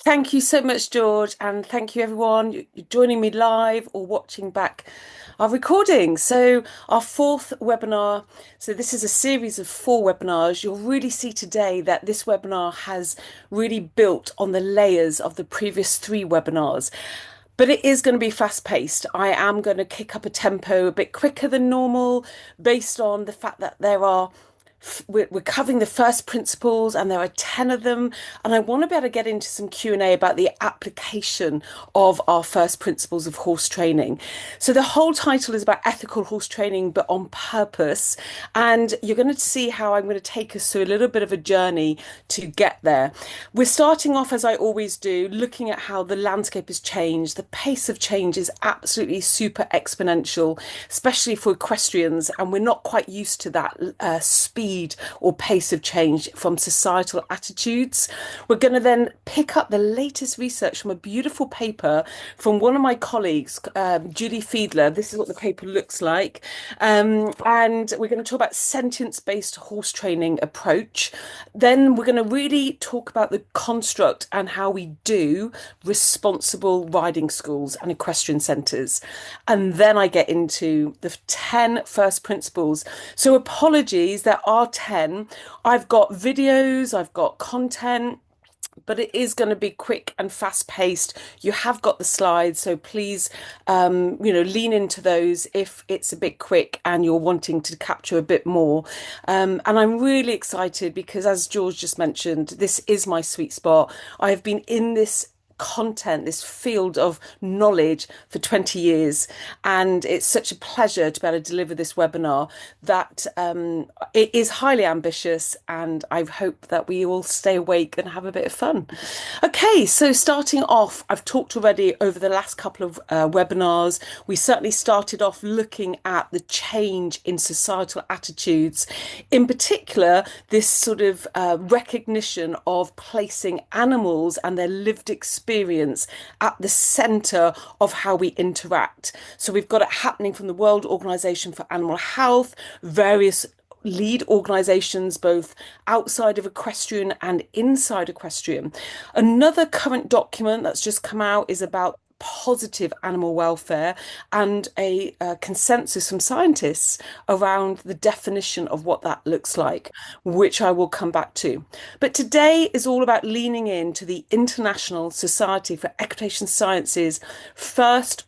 Thank you so much, George, and thank you everyone you're joining me live or watching back our recording. So our fourth webinar, so this is a series of four webinars. You'll really see today that this webinar has really built on the layers of the previous three webinars. But it is going to be fast paced. I am going to kick up a tempo a bit quicker than normal based on the fact that we're covering the first principles and there are 10 of them, and I want to be able to get into some Q&A about the application of our first principles of horse training. So the whole title is about ethical horse training but on purpose, and you're going to see how I'm going to take us through a little bit of a journey to get there. We're starting off, as I always do, looking at how the landscape has changed. The pace of change is absolutely super exponential, especially for equestrians, and we're not quite used to that speed or pace of change from societal attitudes. We're going to then pick up the latest research from a beautiful paper from one of my colleagues, Judy Fiedler. This is what the paper looks like. And we're going to talk about sentience-based horse training approach. Then we're going to really talk about the construct and how we do responsible riding schools and equestrian centres. And then I get into the 10 first principles. So apologies, there are 10. I've got videos, I've got content, but it is going to be quick and fast paced. You have got the slides, so please, lean into those if it's a bit quick and you're wanting to capture a bit more. And I'm really excited because, as George just mentioned, this is my sweet spot. I have been in this content, this field of knowledge for 20 years, and it's such a pleasure to be able to deliver this webinar that it is highly ambitious, and I hope that we all stay awake and have a bit of fun. Okay, so starting off, I've talked already over the last couple of webinars. We certainly started off looking at the change in societal attitudes, in particular this sort of recognition of placing animals and their lived experience at the centre of how we interact. So we've got it happening from the World Organization for Animal Health, various lead organisations both outside of equestrian and inside equestrian. Another current document that's just come out is about positive animal welfare and a consensus from scientists around the definition of what that looks like, which I will come back to. But today is all about leaning into the International Society for Equitation Sciences first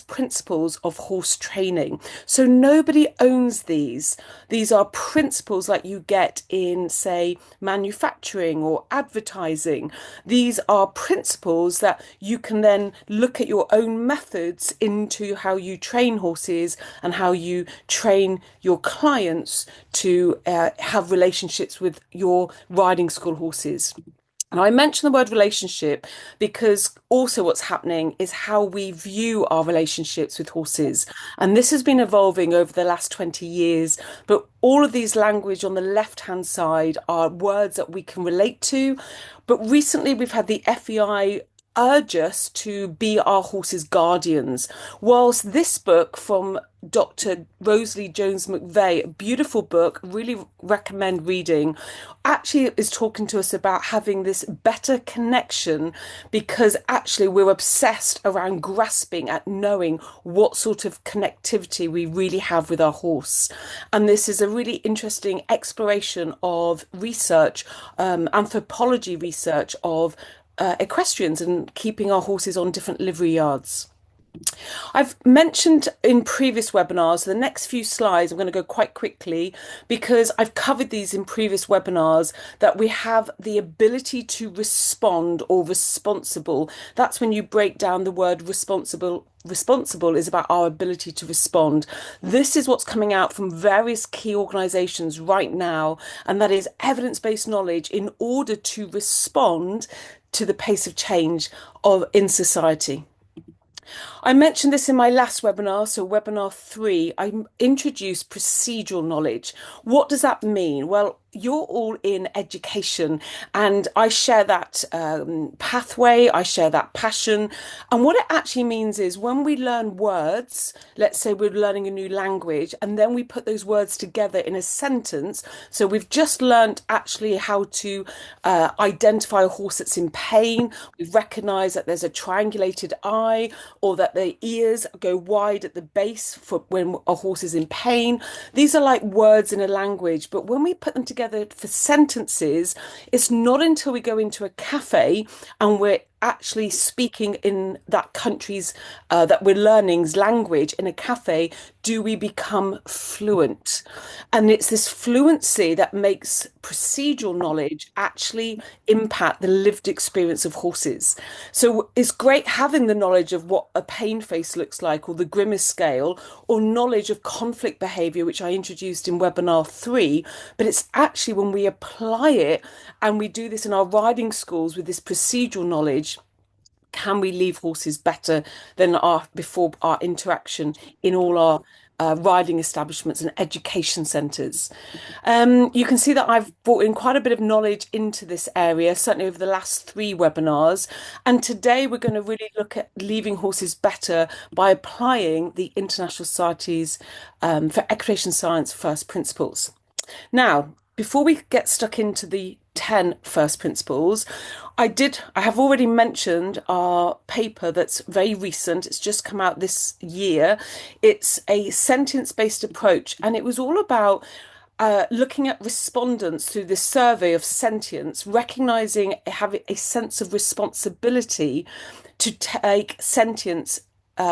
principles of horse training. So nobody owns these. These are principles like you get in, say, manufacturing or advertising. These are principles that you can then look at your own methods into how you train horses and how you train your clients to have relationships with your riding school horses. And I mention the word relationship because also what's happening is how we view our relationships with horses. And this has been evolving over the last 20 years. But all of these language on the left-hand side are words that we can relate to. But recently we've had the FEI urge us to be our horses' guardians. Whilst this book from Dr. Rosalie Jones McVeigh, a beautiful book, really recommend reading, actually is talking to us about having this better connection because actually we're obsessed around grasping at knowing what sort of connectivity we really have with our horse. And this is a really interesting exploration of research, anthropology research of equestrians and keeping our horses on different livery yards. I've mentioned in previous webinars, the next few slides, I'm going to go quite quickly because I've covered these in previous webinars, that we have the ability to respond or responsible. That's when you break down the word responsible. Responsible is about our ability to respond. This is what's coming out from various key organisations right now, and that is evidence-based knowledge in order to respond to the pace of change in society. I mentioned this in my last webinar, so webinar 3, I introduced procedural knowledge. What does that mean? Well, you're all in education, and I share that pathway, I share that passion. And what it actually means is when we learn words, let's say we're learning a new language, and then we put those words together in a sentence. So we've just learned actually how to identify a horse that's in pain. We've recognized that there's a triangulated eye, or that the ears go wide at the base for when a horse is in pain. These are like words in a language, but when we put them together for sentences, it's not until we go into a cafe and we're actually speaking in that country's that we're learning's language in a cafe do we become fluent. And it's this fluency that makes procedural knowledge actually impact the lived experience of horses. So it's great having the knowledge of what a pain face looks like, or the grimace scale, or knowledge of conflict behavior, which I introduced in webinar 3. But it's actually when we apply it, and we do this in our riding schools with this procedural knowledge, can we leave horses better than our before our interaction in all our riding establishments and education centres. You can see that I've brought in quite a bit of knowledge into this area, certainly over the last 3 webinars. And today we're going to really look at leaving horses better by applying the International Society's for Equitation Science first principles. Now, before we get stuck into the 10 first principles, I have already mentioned our paper that's very recent. It's just come out this year. It's a sentience-based approach, and it was all about looking at respondents through this survey of sentience, recognizing having a sense of responsibility to take sentience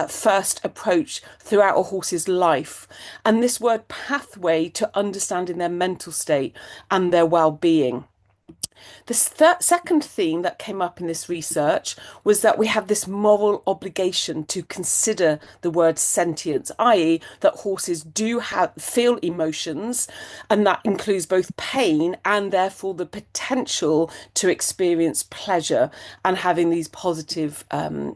first approach throughout a horse's life, and this word pathway to understanding their mental state and their well-being. The second theme that came up in this research was that we have this moral obligation to consider the word sentience, i.e., that horses do feel emotions, and that includes both pain and therefore the potential to experience pleasure and having these positive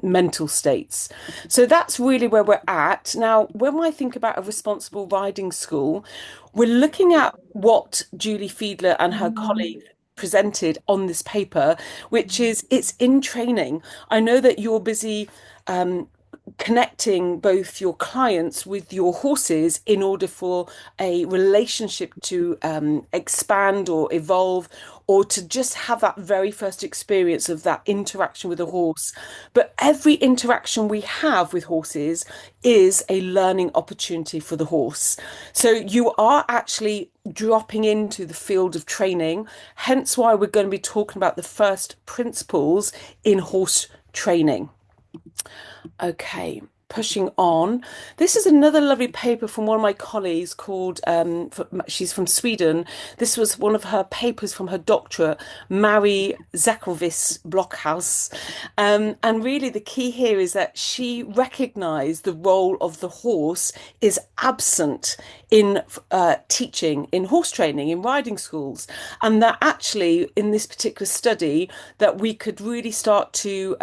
mental states. So that's really where we're at. Now, when I think about a responsible riding school, we're looking at what Julie Fiedler and her colleague presented on this paper, which is it's in training. I know that you're busy connecting both your clients with your horses in order for a relationship to expand or evolve, or to just have that very first experience of that interaction with a horse. But every interaction we have with horses is a learning opportunity for the horse. So you are actually dropping into the field of training, hence why we're going to be talking about the first principles in horse training. Okay, pushing on. This is another lovely paper from one of my colleagues called, she's from Sweden. This was one of her papers from her doctorate, Mary Zekelvis Blockhaus. And really the key here is that she recognized the role of the horse is absent in teaching, in horse training, in riding schools. And that actually in this particular study that we could really start to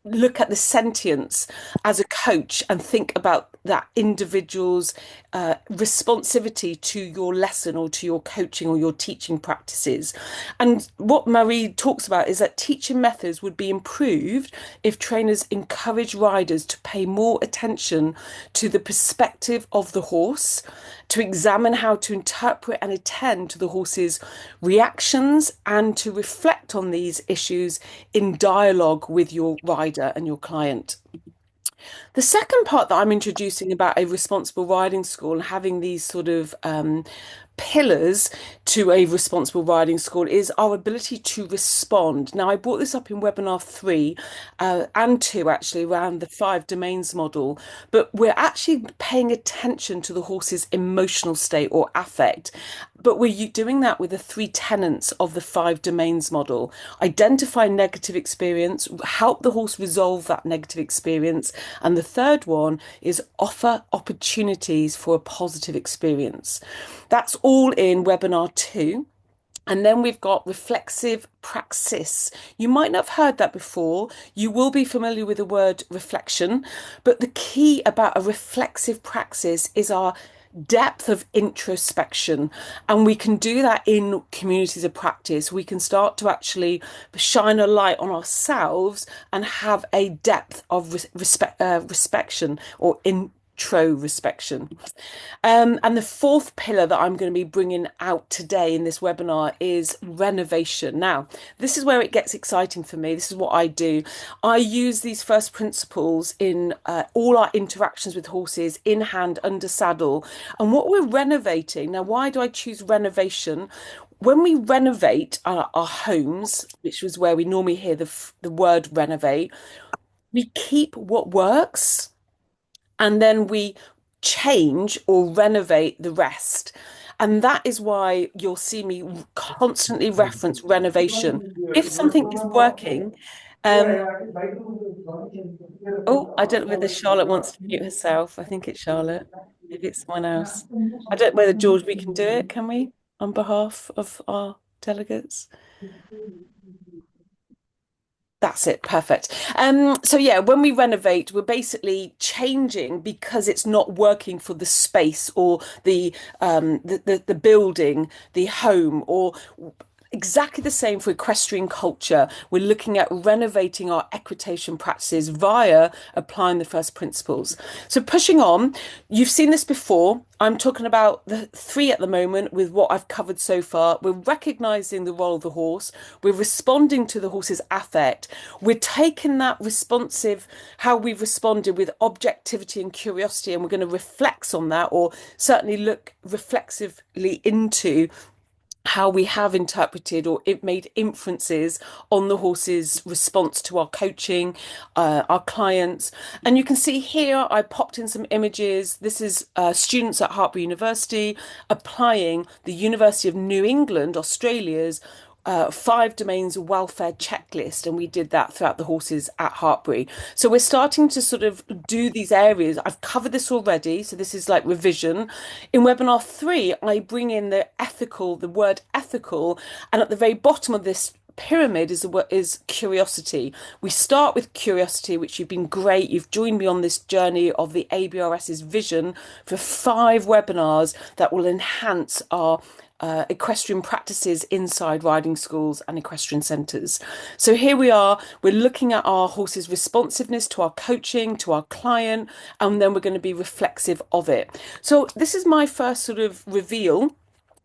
look at the sentience as a coach and think about that individual's responsivity to your lesson or to your coaching or your teaching practices. And what Marie talks about is that teaching methods would be improved if trainers encourage riders to pay more attention to the perspective of the horse, to examine how to interpret and attend to the horse's reactions, and to reflect on these issues in dialogue with your rider and your client. The second part that I'm introducing about a responsible riding school and having these sort of pillars to a responsible riding school is our ability to respond. Now, I brought this up in webinar 3 and 2, actually, around the 5 domains model, but we're actually paying attention to the horse's emotional state or affect. But we're doing that with the 3 tenets of the 5 domains model. Identify negative experience, help the horse resolve that negative experience. And the third one is offer opportunities for a positive experience. That's all in webinar 2. And then we've got reflexive praxis. You might not have heard that before. You will be familiar with the word reflection, but the key about a reflexive praxis is our depth of introspection. And we can do that in communities of practice. We can start to actually shine a light on ourselves and have a depth of respection or introspection. And the fourth pillar that I'm going to be bringing out today in this webinar is renovation. Now, this is where it gets exciting for me. This is what I do. I use these first principles in all our interactions with horses, in hand, under saddle. And what we're renovating, now, why do I choose renovation? When we renovate our homes, which was where we normally hear the word renovate, we keep what works and then we change or renovate the rest. And that is why you'll see me constantly reference renovation. If something is working, um, oh, I don't know whether Charlotte wants to mute herself. I think it's Charlotte. Maybe it's someone else. I don't know whether George, we can do it, can we, on behalf of our delegates? That's it, perfect. So yeah, when we renovate, we're basically changing because it's not working for the space or the building, the home, or exactly the same for equestrian culture. We're looking at renovating our equitation practices via applying the first principles. So pushing on, you've seen this before. I'm talking about the three at the moment with what I've covered so far. We're recognizing the role of the horse. We're responding to the horse's affect. We're taking that responsive, how we've responded with objectivity and curiosity, and we're going to reflect on that, or certainly look reflexively into how we have interpreted or it made inferences on the horse's response to our coaching, our clients. And you can see here, I popped in some images. This is students at Hartbury University applying the University of New England, Australia's five domains welfare checklist, and we did that throughout the horses at Hartbury. So we're starting to sort of do these areas. I've covered this already, so this is like revision. In webinar 3, I bring in the ethical, the word ethical, and at the very bottom of this pyramid is curiosity. We start with curiosity, which you've been great. You've joined me on this journey of the ABRS's vision for 5 webinars that will enhance our equestrian practices inside riding schools and equestrian centres. So here we are, we're looking at our horse's responsiveness to our coaching, to our client, and then we're going to be reflexive of it. So this is my first sort of reveal.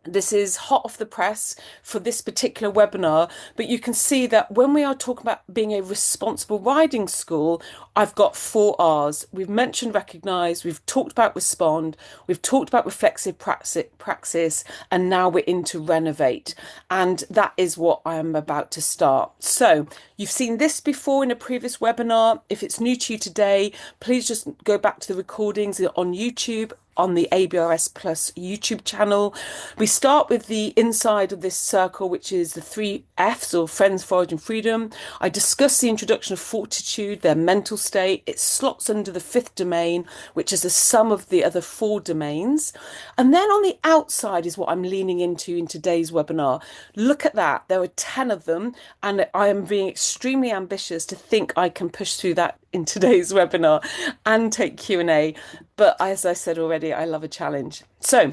This is hot off the press for this particular webinar, but you can see that when we are talking about being a responsible riding school, I've got 4 R's. We've mentioned recognise, we've talked about respond, we've talked about reflexive praxis, and now we're into renovate. And that is what I am about to start. So you've seen this before in a previous webinar. If it's new to you today, please just go back to the recordings on YouTube, on the ABRS Plus YouTube channel. We start with the inside of this circle, which is the 3 F's, or friends, forage and freedom. I discuss the introduction of fortitude, their mental state. It slots under the 5th domain, which is the sum of the other 4 domains. And then on the outside is what I'm leaning into in today's webinar. Look at that. There are 10 of them, and I am being extremely ambitious to think I can push through that in today's webinar and take Q&A. But as I said already, I love a challenge. So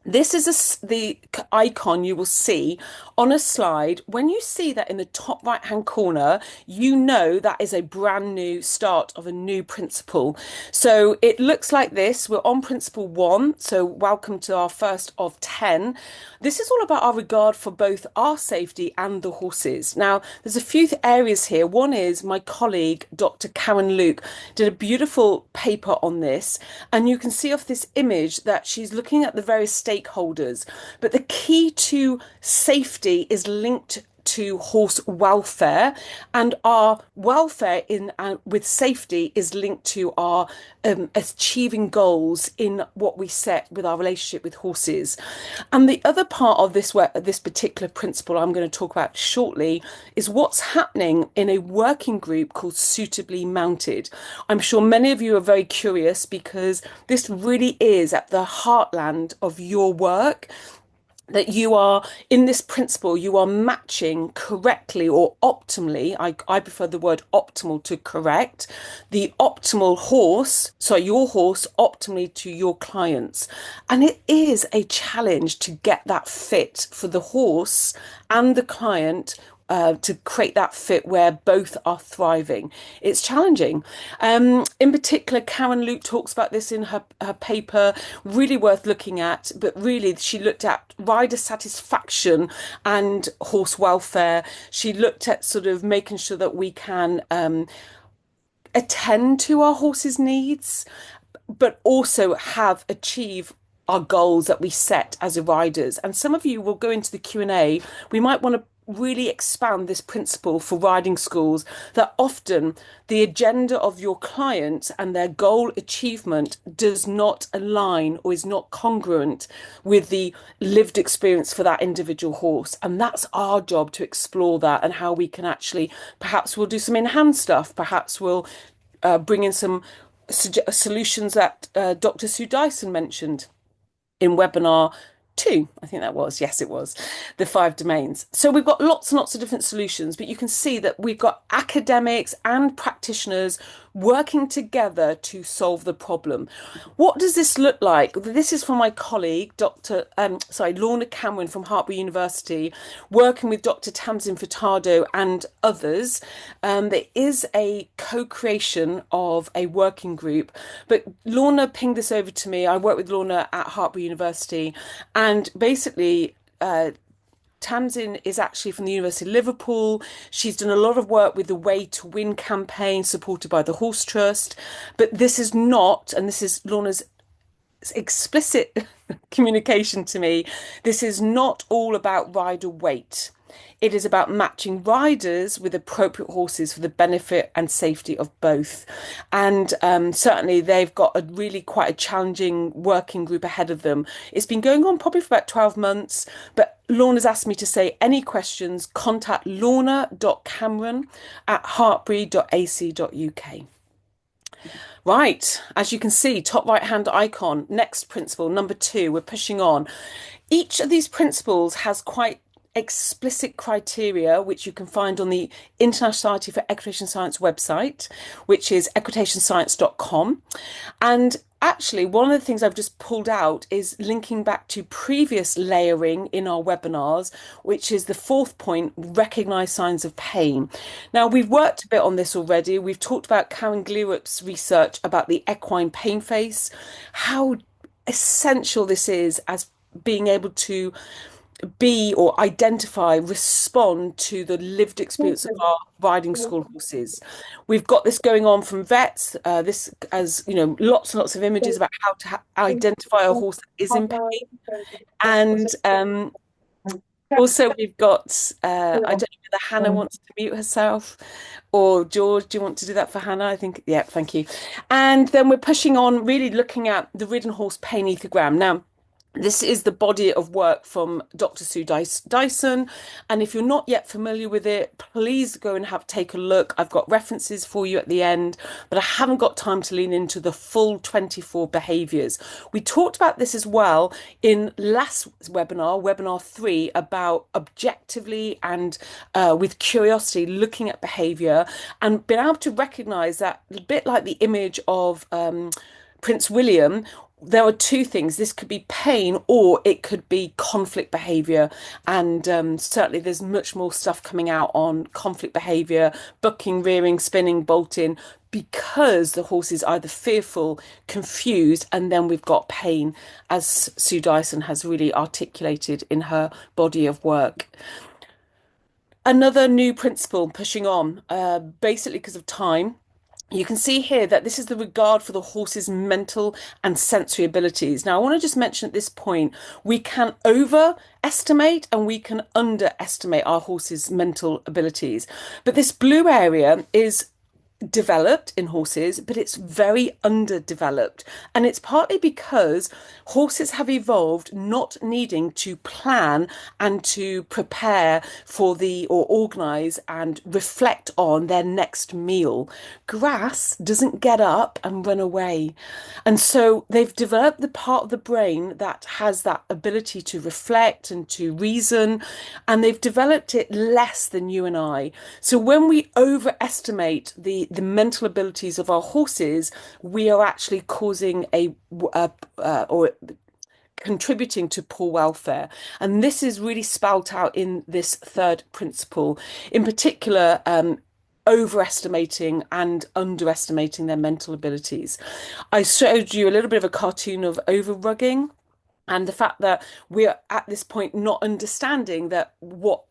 this is the icon you will see on a slide. When you see that in the top right hand corner, you know that is a brand new start of a new principle. So it looks like this. We're on principle 1. So welcome to our first of 10. This is all about our regard for both our safety and the horses. Now, there's a few areas here. One is my colleague, Dr. Karen Luke, did a beautiful paper on this. And you can see off this image that she's looking at the various stakeholders. But the key to safety is linked to horse welfare, and our welfare in with safety is linked to our achieving goals in what we set with our relationship with horses. And the other part of this particular principle I'm going to talk about shortly is what's happening in a working group called Suitably Mounted. I'm sure many of you are very curious because this really is at the heartland of your work. that you are in this principle, you are matching correctly or optimally. I prefer the word optimal to correct, the optimal horse, so your horse optimally to your clients. And it is a challenge to get that fit for the horse and the client, to create that fit where both are thriving. It's challenging. In particular, Karen Luke talks about this in her paper, really worth looking at. But really, she looked at rider satisfaction and horse welfare. She looked at sort of making sure that we can attend to our horse's needs, but also have achieve our goals that we set as riders. And some of you will go into the Q&A. We might want to really expand this principle for riding schools, that often the agenda of your client and their goal achievement does not align or is not congruent with the lived experience for that individual horse. And that's our job to explore that, and how we can actually, perhaps we'll do some in-hand stuff, perhaps we'll bring in some solutions that Dr. Sue Dyson mentioned in webinar 2, I think that was. Yes, it was. The 5 domains. So we've got lots and lots of different solutions, but you can see that we've got academics and practitioners working together to solve the problem. What does this look like? This is from my colleague, Lorna Cameron from Hartbury University, working with Dr. Tamsin Furtado and others. There is a co-creation of a working group, but Lorna pinged this over to me. I work with Lorna at Hartbury University, and basically, Tamsin is actually from the University of Liverpool. She's done a lot of work with the Way to Win campaign supported by the Horse Trust. But this is not, and this is Lorna's explicit communication to me, this is not all about rider weight. It is about matching riders with appropriate horses for the benefit and safety of both. And certainly they've got a really quite a challenging working group ahead of them. It's been going on probably for about 12 months, but Lorna's asked me to say any questions, contact lorna.cameron@hartbury.ac.uk. Right, as you can see, top right hand icon, next principle, number 2, we're pushing on. Each of these principles has quite explicit criteria, which you can find on the International Society for Equitation Science website, which is equitationscience.com. And actually, one of the things I've just pulled out is linking back to previous layering in our webinars, which is the 4th point, recognise signs of pain. Now, we've worked a bit on this already. We've talked about Karen Glierup's research about the equine pain face, how essential this is as being able to be or identify, respond to the lived experience of our riding school horses. We've got this going on from vets, this, as you know, lots and lots of images about how to identify a horse that is in pain. And also we've got, I don't know whether Hannah wants to mute herself, or George, do you want to do that for Hannah? I think, yeah, thank you. And then we're pushing on, really looking at the ridden horse pain ethogram. Now, this is the body of work from Dr. Sue Dyson. And if you're not yet familiar with it, please go and take a look. I've got references for you at the end, but I haven't got time to lean into the full 24 behaviours. We talked about this as well in last webinar, webinar 3, about objectively and with curiosity looking at behaviour and being able to recognise that, a bit like the image of Prince William. There are 2 things. This could be pain or it could be conflict behaviour. And certainly there's much more stuff coming out on conflict behaviour, bucking, rearing, spinning, bolting, because the horse is either fearful, confused, and then we've got pain, as Sue Dyson has really articulated in her body of work. Another new principle pushing on, basically because of time. You can see here that this is the regard for the horse's mental and sensory abilities. Now, I want to just mention at this point, we can overestimate and we can underestimate our horse's mental abilities. But this blue area is developed in horses, but it's very underdeveloped. And it's partly because horses have evolved not needing to plan and to prepare for or organize and reflect on their next meal. Grass doesn't get up and run away. And so they've developed the part of the brain that has that ability to reflect and to reason, and they've developed it less than you and I. So when we overestimate the mental abilities of our horses, we are actually causing or contributing to poor welfare. And this is really spelt out in this third principle, in particular, overestimating and underestimating their mental abilities. I showed you a little bit of a cartoon of over-rugging and the fact that we're at this point not understanding that what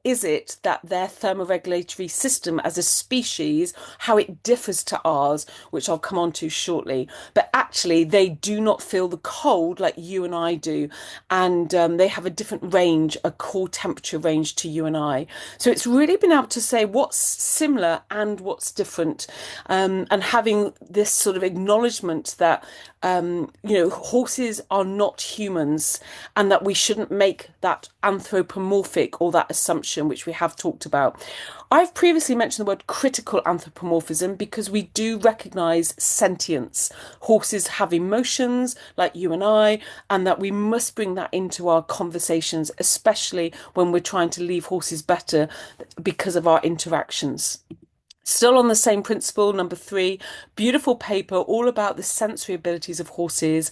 is it that their thermoregulatory system as a species, how it differs to ours, which I'll come on to shortly. But actually, they do not feel the cold like you and I do. And they have a different range, a core temperature range to you and I. So it's really been able to say what's similar and what's different. And having this sort of acknowledgement that horses are not humans and that we shouldn't make that anthropomorphic or that assumption, which we have talked about. I've previously mentioned the word critical anthropomorphism because we do recognise sentience. Horses have emotions like you and I, and that we must bring that into our conversations, especially when we're trying to leave horses better because of our interactions. Still on the same principle, number 3, beautiful paper all about the sensory abilities of horses.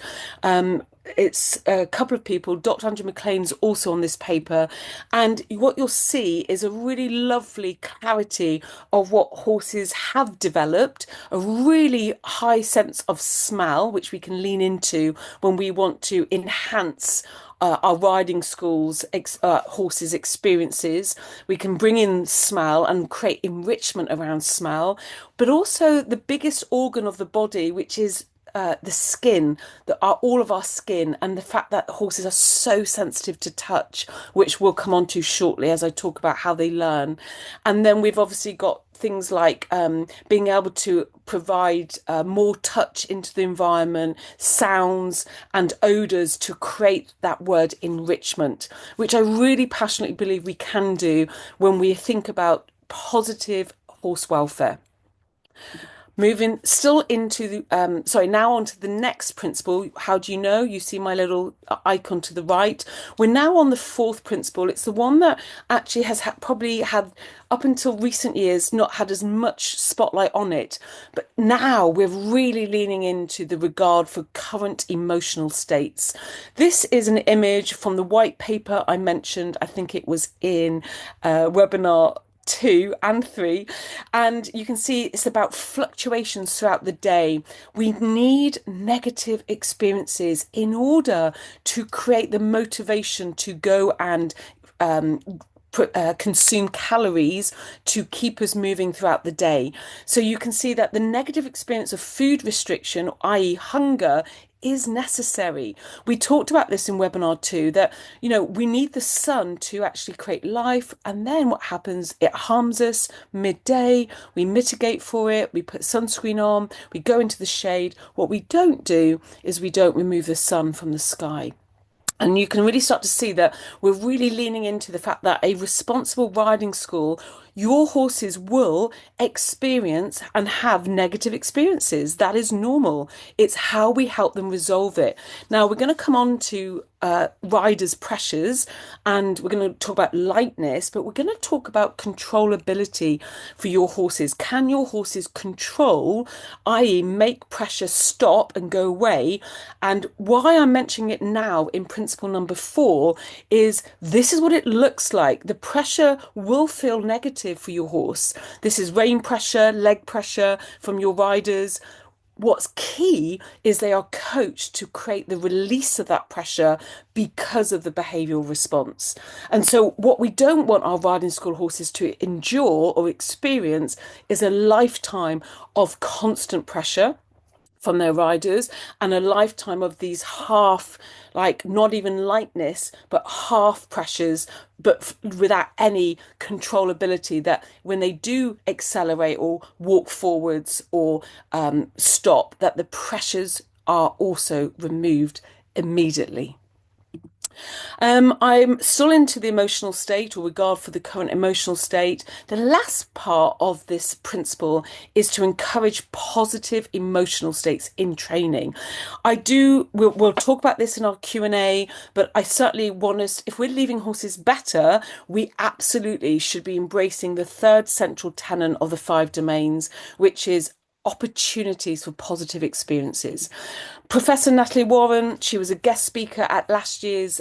It's a couple of people, Dr. Andrew McLean's also on this paper, and what you'll see is a really lovely clarity of what horses have developed, a really high sense of smell, which we can lean into when we want to enhance our riding schools, horses' experiences. We can bring in smell and create enrichment around smell, but also the biggest organ of the body, which is the skin, all of our skin, and the fact that horses are so sensitive to touch, which we'll come on to shortly as I talk about how they learn. And then we've obviously got things like being able to provide more touch into the environment, sounds and odours to create that word enrichment, which I really passionately believe we can do when we think about positive horse welfare. Moving still into now on to the next principle. How do you know? You see my little icon to the right. We're now on the 4th principle. It's the one that actually has probably had, up until recent years, not had as much spotlight on it. But now we're really leaning into the regard for current emotional states. This is an image from the white paper I mentioned. I think it was in webinar 2 and 3, and you can see it's about fluctuations throughout the day. We need negative experiences in order to create the motivation to go and consume calories to keep us moving throughout the day. So you can see that the negative experience of food restriction, i.e. hunger, is necessary. We talked about this in webinar 2, that, we need the sun to actually create life. And then what happens? It harms us midday. We mitigate for it. We put sunscreen on. We go into the shade. What we don't do is we don't remove the sun from the sky. And you can really start to see that we're really leaning into the fact that a responsible riding school, your horses will experience and have negative experiences. That is normal. It's how we help them resolve it. Now, we're going to come on to riders' pressures, and we're going to talk about lightness, but we're going to talk about controllability for your horses. Can your horses control, i.e. make pressure stop and go away? And why I'm mentioning it now in principle number 4 is this is what it looks like. The pressure will feel negative for your horse. This is rein pressure, leg pressure from your riders. What's key is they are coached to create the release of that pressure because of the behavioural response. And so what we don't want our riding school horses to endure or experience is a lifetime of constant pressure. from their riders, and a lifetime of these half, like not even lightness, but half pressures, but without any controllability, that when they do accelerate or walk forwards or stop, that the pressures are also removed immediately. I'm still into the emotional state or regard for the current emotional state. The last part of this principle is to encourage positive emotional states in training. We'll talk about this in our Q&A, but I certainly want us, if we're leaving horses better, we absolutely should be embracing the third central tenet of the five domains, which is opportunities for positive experiences. Professor Natalie Warren, she was a guest speaker at last year's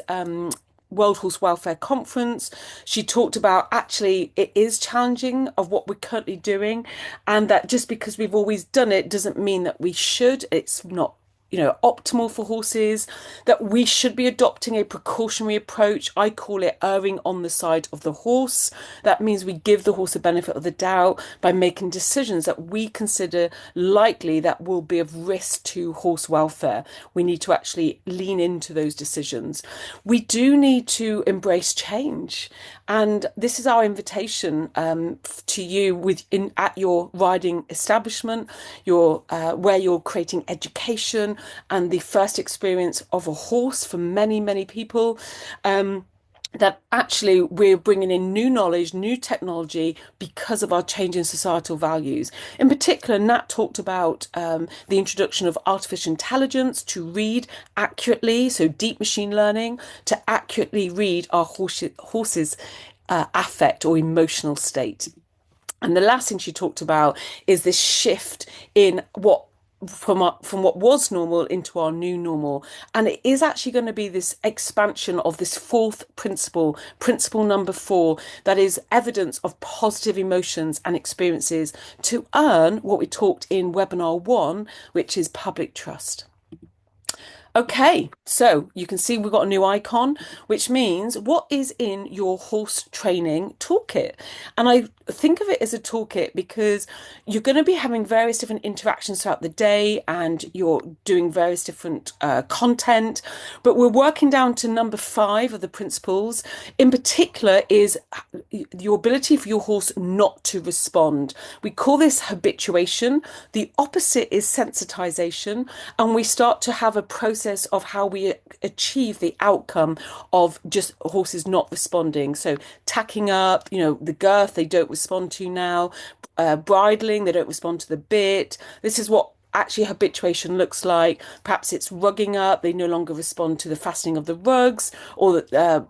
World Horse Welfare Conference. She talked about actually it is challenging of what we're currently doing, and that just because we've always done it doesn't mean that we should. It's not optimal for horses, that we should be adopting a precautionary approach. I call it erring on the side of the horse. That means we give the horse a benefit of the doubt by making decisions that we consider likely that will be of risk to horse welfare. We need to actually lean into those decisions. We do need to embrace change. And this is our invitation to you at your riding establishment, where you're creating education and the first experience of a horse for many, many people. That actually we're bringing in new knowledge, new technology because of our changing societal values. In particular, Nat talked about the introduction of artificial intelligence to read accurately, so deep machine learning, to accurately read our horses' affect or emotional state. And the last thing she talked about is this shift in from what was normal into our new normal. And it is actually going to be this expansion of this fourth principle, principle number 4, that is evidence of positive emotions and experiences to earn what we talked in webinar 1, which is public trust. Okay, so you can see we've got a new icon, which means what is in your horse training toolkit. And I think of it as a toolkit because you're going to be having various different interactions throughout the day and you're doing various different content. But we're working down to number 5 of the principles. In particular is your ability for your horse not to respond. We call this habituation. The opposite is sensitization. And we start to have a process of how we achieve the outcome of just horses not responding. So tacking up, the girth they don't respond to now, bridling, they don't respond to the bit. This is what actually habituation looks like. Perhaps it's rugging up, they no longer respond to the fastening of the rugs, or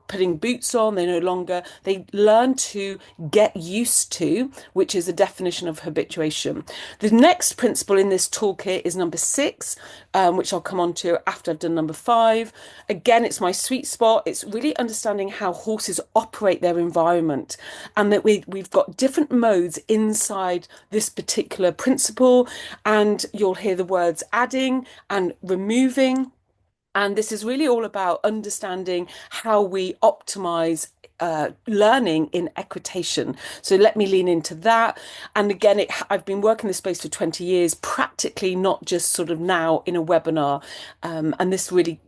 putting boots on, they learn to get used to, which is a definition of habituation. The next principle in this toolkit is number 6, which I'll come on to after I've done number 5. Again, it's my sweet spot. It's really understanding how horses operate their environment, and that we've got different modes inside this particular principle, and you'll hear the words adding and removing. And this is really all about understanding how we optimize learning in equitation. So let me lean into that. And again, I've been working this space for 20 years, practically, not just sort of now in a webinar. And this really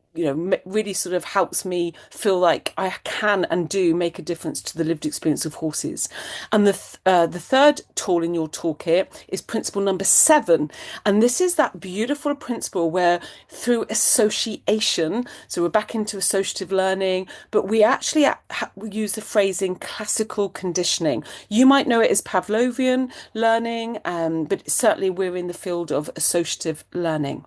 sort of helps me feel like I can and do make a difference to the lived experience of horses. And the third tool in your toolkit is principle number 7. And this is that beautiful principle where through association, so we're back into associative learning, but we actually use the phrasing classical conditioning. You might know it as Pavlovian learning, but certainly we're in the field of associative learning.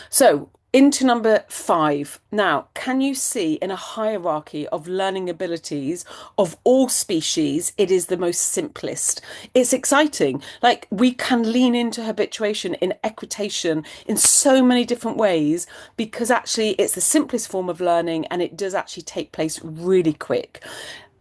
So into number 5. Now, can you see in a hierarchy of learning abilities of all species, it is the most simplest. It's exciting. Like, we can lean into habituation in equitation in so many different ways because actually it's the simplest form of learning and it does actually take place really quick.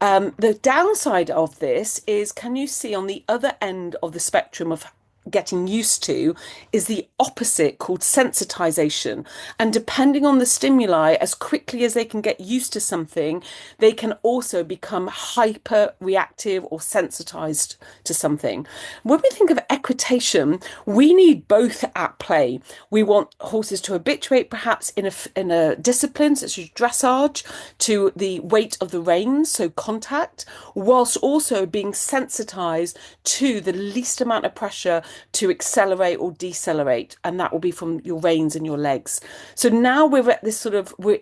The downside of this is, can you see on the other end of the spectrum of getting used to is the opposite called sensitization. And depending on the stimuli, as quickly as they can get used to something, they can also become hyper reactive or sensitized to something. When we think of equitation, we need both at play. We want horses to habituate perhaps in a discipline such as dressage to the weight of the reins, so contact, whilst also being sensitized to the least amount of pressure to accelerate or decelerate, and that will be from your reins and your legs. So now we're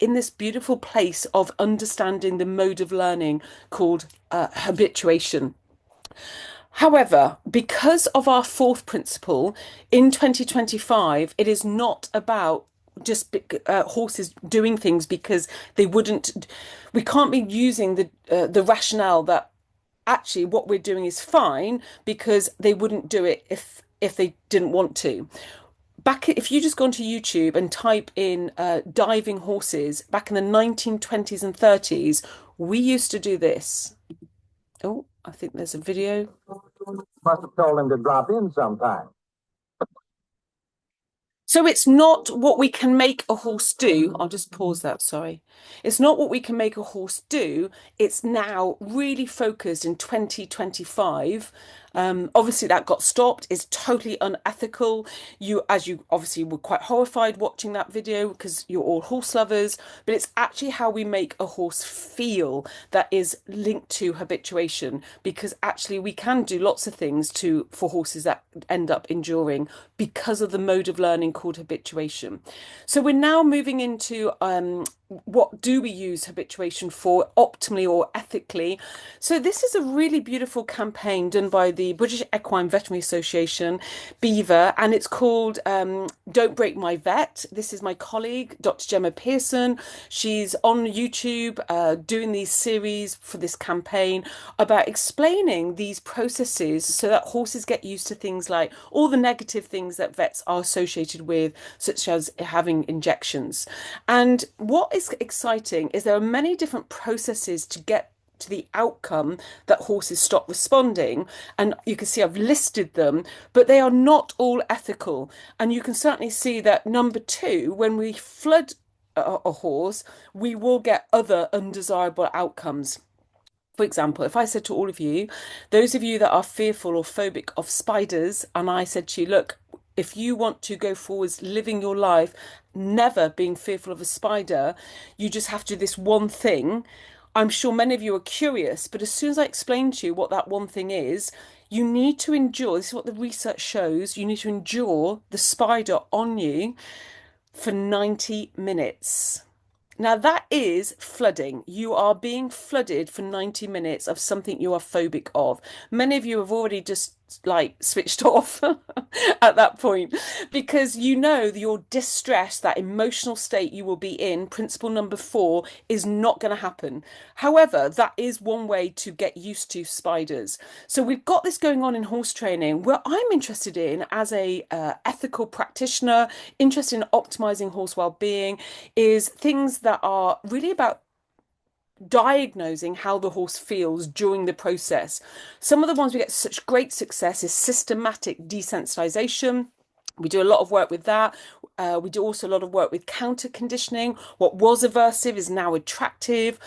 in this beautiful place of understanding the mode of learning called habituation. However, because of our fourth principle in 2025, it is not about just horses doing things because they wouldn't. We can't be using the rationale that actually what we're doing is fine because they wouldn't do it if they didn't want to. If you just go onto YouTube and type in diving horses back in the 1920s and 30s, we used to do this. Oh, I think there's a video. Must have told him to drop in sometime. So it's not what we can make a horse do. I'll just pause that, sorry. It's not what we can make a horse do. It's now really focused in 2025. Obviously that got stopped. It's totally unethical. As you obviously were quite horrified watching that video because you're all horse lovers, but it's actually how we make a horse feel that is linked to habituation, because actually we can do lots of things for horses that end up enduring because of the mode of learning called habituation. So we're now moving into what do we use habituation for optimally or ethically? So this is a really beautiful campaign done by the British Equine Veterinary Association, Beaver, and it's called Don't Break My Vet. This is my colleague, Dr. Gemma Pearson. She's on YouTube doing these series for this campaign about explaining these processes so that horses get used to things like all the negative things that vets are associated with, such as having injections. And what is exciting is there are many different processes to get to the outcome that horses stop responding. And you can see I've listed them, but they are not all ethical. And you can certainly see that number two, when we flood a horse, we will get other undesirable outcomes. For example, if I said to all of you, those of you that are fearful or phobic of spiders, and I said to you, look, if you want to go forwards living your life, never being fearful of a spider, you just have to do this one thing. I'm sure many of you are curious, but as soon as I explain to you what that one thing is, you need to endure, this is what the research shows, you need to endure the spider on you for 90 minutes. Now that is flooding. You are being flooded for 90 minutes of something you are phobic of. Many of you have already just like switched off at that point because you know your distress, that emotional state you will be in, principle number 4, is not going to happen. However, that is one way to get used to spiders. So we've got this going on in horse training. Where I'm interested in as a ethical practitioner, interested in optimizing horse well-being, is things that are really about diagnosing how the horse feels during the process. Some of the ones we get such great success is systematic desensitization. We do a lot of work with that. We do also a lot of work with counter conditioning. What was aversive is now attractive.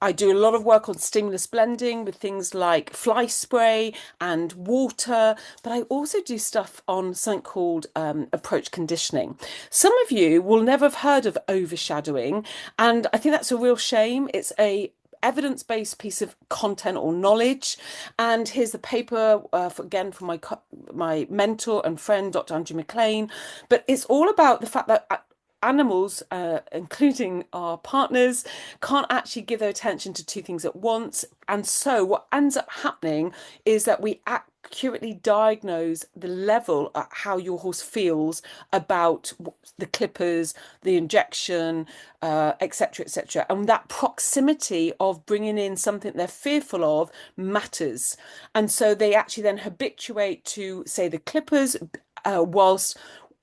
I do a lot of work on stimulus blending with things like fly spray and water, but I also do stuff on something called approach conditioning. Some of you will never have heard of overshadowing, and I think that's a real shame. It's a evidence-based piece of content or knowledge. And here's the paper again from my mentor and friend, Dr. Andrew McLean. But it's all about the fact that animals, including our partners, can't actually give their attention to two things at once. And so what ends up happening is that we accurately diagnose the level at how your horse feels about the clippers, the injection, etc., etc. And that proximity of bringing in something they're fearful of matters. And so they actually then habituate to, say, the clippers, whilst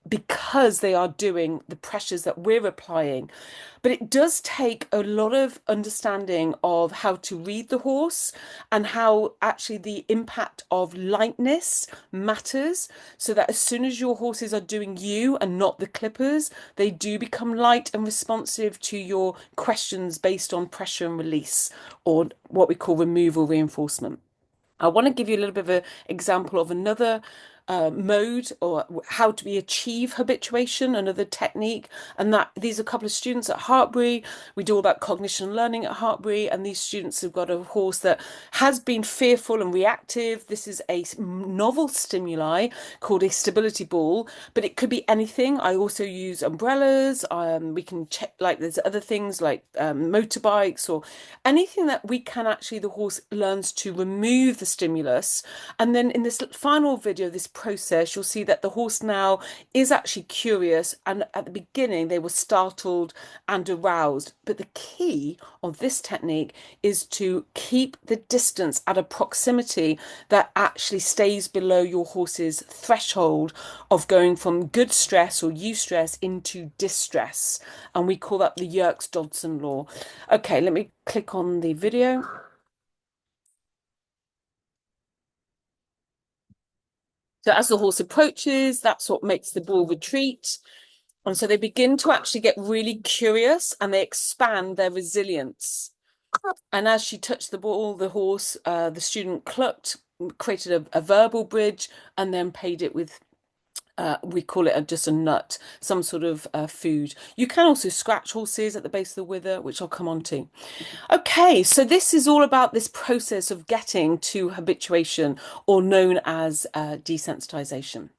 because they are doing the pressures that we're applying. But it does take a lot of understanding of how to read the horse and how actually the impact of lightness matters. So that as soon as your horses are doing you and not the clippers, they do become light and responsive to your questions based on pressure and release, or what we call removal reinforcement. I want to give you a little bit of an example of another mode, or how to be achieve habituation, another technique. And that these are a couple of students at Hartbury. We do all about cognition and learning at Hartbury, and these students have got a horse that has been fearful and reactive. This is a novel stimuli called a stability ball, but it could be anything. I also use umbrellas. We can check, like there's other things like motorbikes, or anything that we can actually, the horse learns to remove the stimulus. And then in this final video, this process, you'll see that the horse now is actually curious. And at the beginning, they were startled and aroused. But the key of this technique is to keep the distance at a proximity that actually stays below your horse's threshold of going from good stress or eustress into distress. And we call that the Yerkes-Dodson law. Okay, let me click on the video. So as the horse approaches, that's what makes the ball retreat. And so they begin to actually get really curious and they expand their resilience. And as she touched the ball, the horse, the student clucked, created a verbal bridge, and then paid it with, we call it just a nut, some sort of food. You can also scratch horses at the base of the wither, which I'll come on to. Okay, so this is all about this process of getting to habituation, or known as desensitization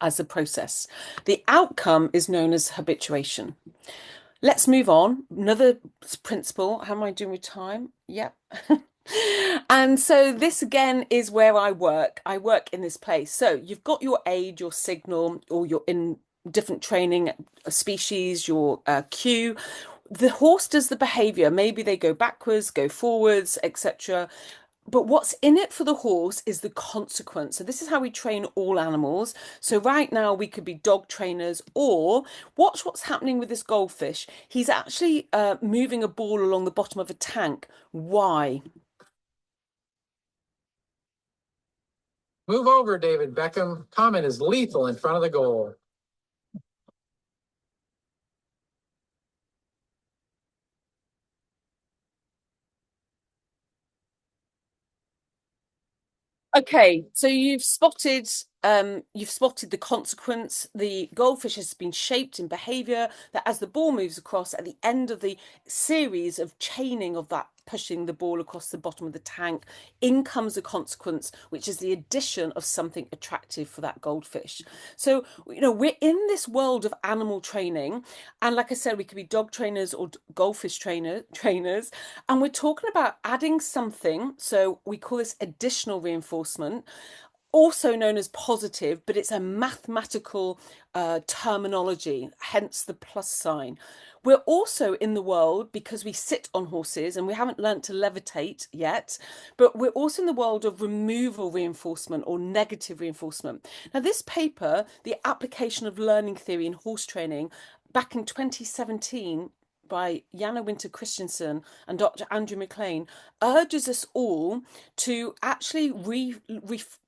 as a process. The outcome is known as habituation. Let's move on. Another principle. How am I doing with time? Yep. And so this again is where I work. I work in this place. So you've got your age, your signal, or your in different training species, your cue. The horse does the behavior. Maybe they go backwards, go forwards, etc. But what's in it for the horse is the consequence. So this is how we train all animals. So right now we could be dog trainers, or watch what's happening with this goldfish. He's actually moving a ball along the bottom of a tank. Why? Move over, David Beckham. Comet is lethal in front of the goal. Okay, so you've spotted the consequence. The goldfish has been shaped in behavior that as the ball moves across, at the end of the series of chaining of that pushing the ball across the bottom of the tank, in comes a consequence, which is the addition of something attractive for that goldfish. So, we're in this world of animal training, and like I said, we could be dog trainers or goldfish trainers, and we're talking about adding something. So we call this additional reinforcement, also known as positive, but it's a mathematical terminology, hence the plus sign. We're also in the world, because we sit on horses and we haven't learnt to levitate yet, but we're also in the world of removal reinforcement, or negative reinforcement. Now, this paper, The Application of Learning Theory in Horse Training, back in 2017, by Jana Winter Christensen and Dr. Andrew McLean, urges us all to actually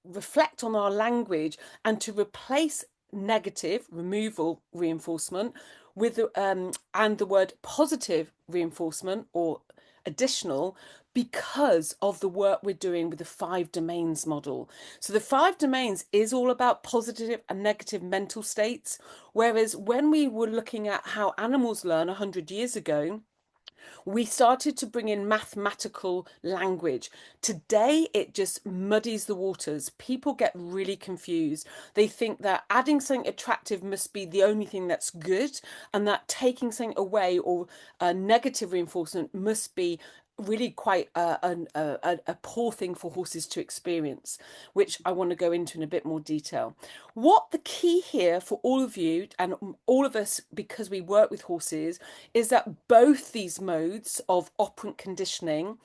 reflect on our language and to replace negative removal reinforcement with and the word positive reinforcement, or additional, because of the work we're doing with the 5 domains model. So the 5 domains is all about positive and negative mental states, whereas when we were looking at how animals learn 100 years ago, we started to bring in mathematical language. Today, it just muddies the waters. People get really confused. They think that adding something attractive must be the only thing that's good, and that taking something away, or negative reinforcement, must be really quite a poor thing for horses to experience, which I want to go into in a bit more detail. What the key here for all of you and all of us, because we work with horses, is that both these modes of operant conditioning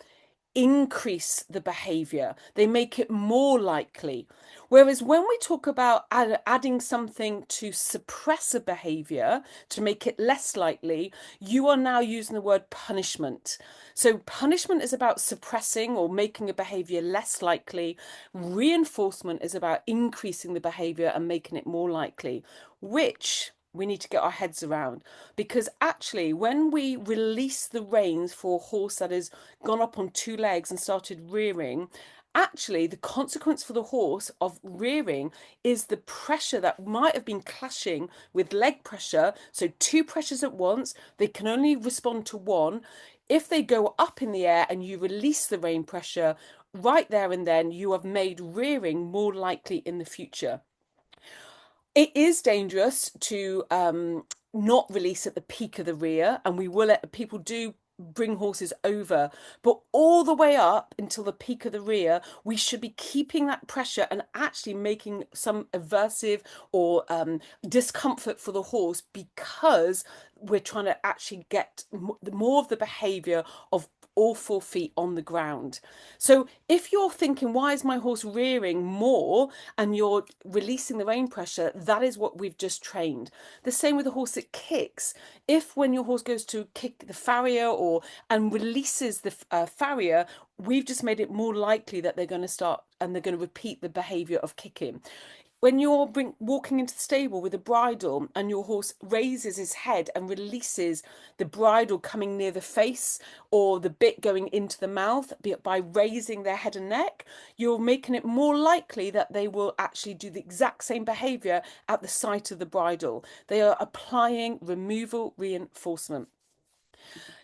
increase the behavior, they make it more likely. Whereas when we talk about adding something to suppress a behavior, to make it less likely, you are now using the word punishment. So punishment is about suppressing or making a behavior less likely. Reinforcement is about increasing the behavior and making it more likely, which we need to get our heads around, because actually when we release the reins for a horse that has gone up on two legs and started rearing, actually the consequence for the horse of rearing is the pressure that might have been clashing with leg pressure. So two pressures at once, they can only respond to one. If they go up in the air and you release the rein pressure right there and then, you have made rearing more likely in the future. It is dangerous to not release at the peak of the rear, and we will let people do bring horses over, but all the way up until the peak of the rear, we should be keeping that pressure and actually making some aversive or discomfort for the horse, because we're trying to actually get more of the behavior of all 4 feet on the ground. So if you're thinking, why is my horse rearing more, and you're releasing the rein pressure, that is what we've just trained. The same with a horse that kicks. If when your horse goes to kick the farrier or and releases the farrier, we've just made it more likely that they're going to start and they're going to repeat the behavior of kicking. When you're walking into the stable with a bridle and your horse raises his head and releases the bridle coming near the face or the bit going into the mouth by raising their head and neck, you're making it more likely that they will actually do the exact same behavior at the sight of the bridle. They are applying removal reinforcement.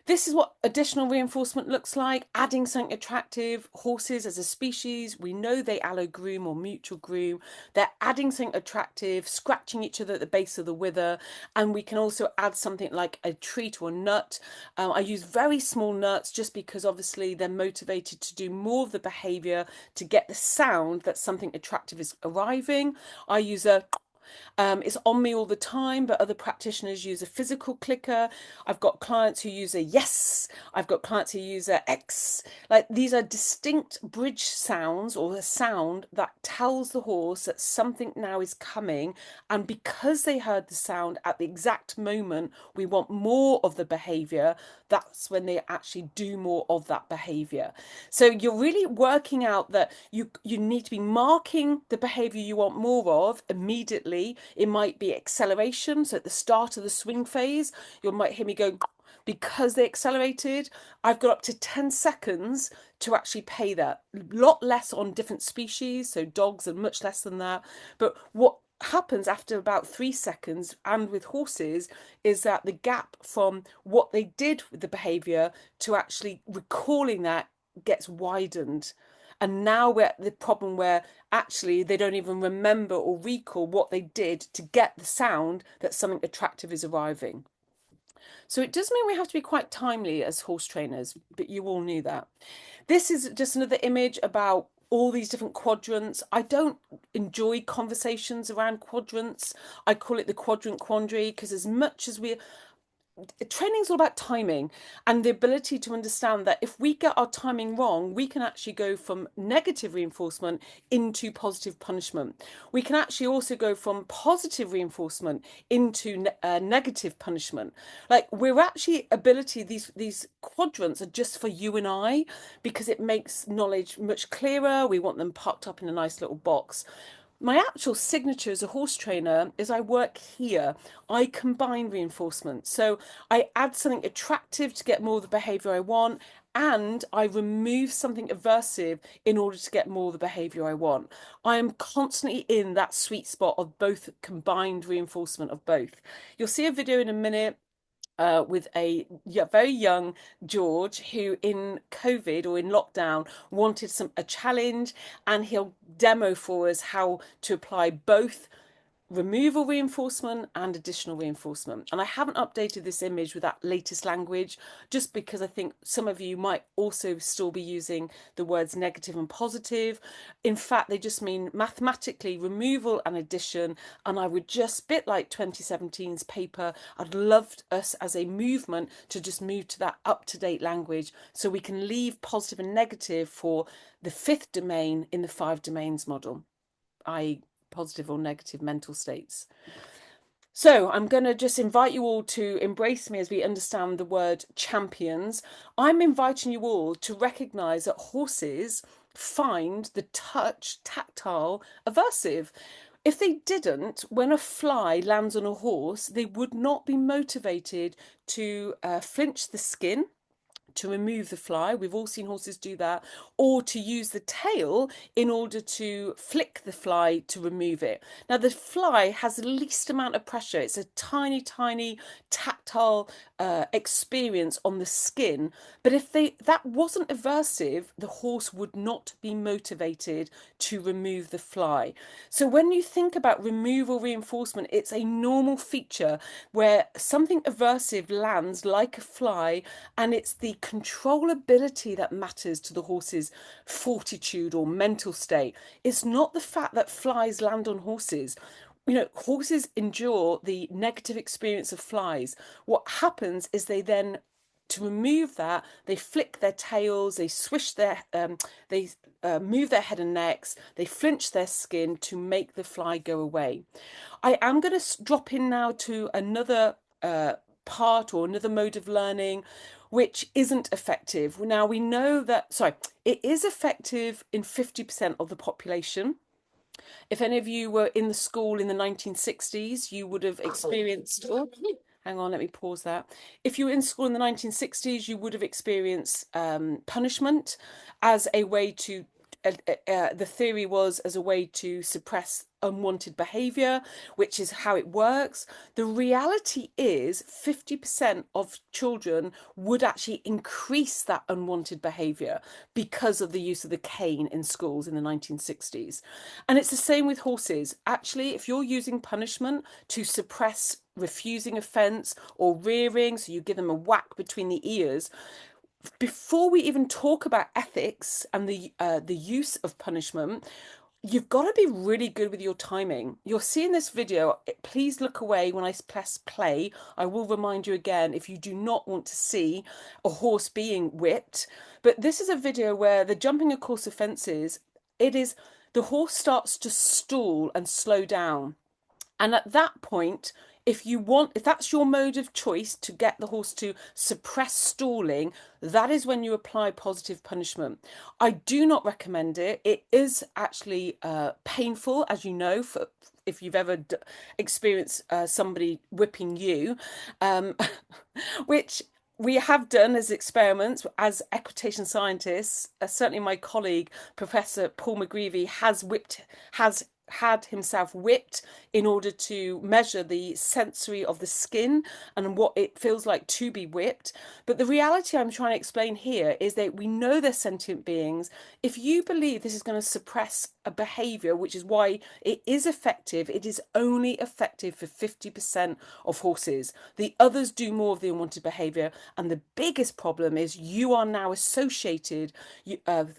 This is what additional reinforcement looks like, adding something attractive. Horses as a species, we know they allo groom or mutual groom. They're adding something attractive, scratching each other at the base of the wither. And we can also add something like a treat or a nut. I use very small nuts just because obviously they're motivated to do more of the behavior to get the sound that something attractive is arriving. I use a it's on me all the time, but other practitioners use a physical clicker. I've got clients who use a yes. I've got clients who use a X. Like, these are distinct bridge sounds or a sound that tells the horse that something now is coming. And because they heard the sound at the exact moment, we want more of the behavior. That's when they actually do more of that behavior. So you're really working out that you need to be marking the behavior you want more of immediately. It might be acceleration. So at the start of the swing phase, you might hear me go, because they accelerated, I've got up to 10 seconds to actually pay that. A lot less on different species, so dogs, and much less than that. But what happens after about 3 seconds and with horses is that the gap from what they did with the behavior to actually recalling that gets widened. And now we're at the problem where actually they don't even remember or recall what they did to get the sound that something attractive is arriving. So it does mean we have to be quite timely as horse trainers, but you all knew that. This is just another image about all these different quadrants. I don't enjoy conversations around quadrants. I call it the quadrant quandary, because as much as we training is all about timing and the ability to understand that if we get our timing wrong, we can actually go from negative reinforcement into positive punishment. We can actually also go from positive reinforcement into negative punishment. Like, we're actually ability, these quadrants are just for you and I, because it makes knowledge much clearer. We want them parked up in a nice little box. My actual signature as a horse trainer is I work here. I combine reinforcement. So I add something attractive to get more of the behavior I want, and I remove something aversive in order to get more of the behavior I want. I am constantly in that sweet spot of both, combined reinforcement of both. You'll see a video in a minute with a very young George who in COVID or in lockdown wanted a challenge, and he'll demo for us how to apply both removal reinforcement and additional reinforcement. And I haven't updated this image with that latest language just because I think some of you might also still be using the words negative and positive. In fact, they just mean mathematically removal and addition. And I would just, bit like 2017's paper, I'd love us as a movement to just move to that up-to-date language so we can leave positive and negative for the fifth domain in the five domains model, i.e. positive or negative mental states. So I'm going to just invite you all to embrace me as we understand the word champions. I'm inviting you all to recognise that horses find the touch, tactile, aversive. If they didn't, when a fly lands on a horse, they would not be motivated to flinch the skin to remove the fly. We've all seen horses do that, or to use the tail in order to flick the fly to remove it. Now, the fly has the least amount of pressure. It's a tiny, tiny tactile experience on the skin. But if that wasn't aversive, the horse would not be motivated to remove the fly. So when you think about removal reinforcement, it's a normal feature where something aversive lands like a fly, and it's the controllability that matters to the horse's fortitude or mental state. It's not the fact that flies land on horses. Horses endure the negative experience of flies. What happens is they then, to remove that, they flick their tails, they swish they move their head and necks, they flinch their skin to make the fly go away. I am going to drop in now to another part or another mode of learning which isn't effective. Now we know that, sorry, it is effective in 50% of the population. If any of you were in the school in the 1960s, you would have experienced. Oh, hang on, let me pause that. If you were in school in the 1960s, you would have experienced punishment as a way to. The theory was as a way to suppress unwanted behaviour, which is how it works. The reality is 50% of children would actually increase that unwanted behaviour because of the use of the cane in schools in the 1960s. And it's the same with horses. Actually, if you're using punishment to suppress refusing offence or rearing, so you give them a whack between the ears, before we even talk about ethics and the use of punishment, you've got to be really good with your timing. You're seeing this video. Please look away when I press play. I will remind you again if you do not want to see a horse being whipped. But this is a video where the jumping across offences, the horse starts to stall and slow down. And at that point, if that's your mode of choice to get the horse to suppress stalling, that is when you apply positive punishment. I do not recommend it. It is actually painful, as you know, if you've ever experienced somebody whipping you, which we have done as experiments as equitation scientists. Certainly, my colleague, Professor Paul McGreevy, has had himself whipped in order to measure the sensory of the skin and what it feels like to be whipped. But the reality I'm trying to explain here is that we know they're sentient beings. If you believe this is going to suppress a behavior, which is why it is effective, it is only effective for 50% of horses. The others do more of the unwanted behavior. And the biggest problem is you are now associated,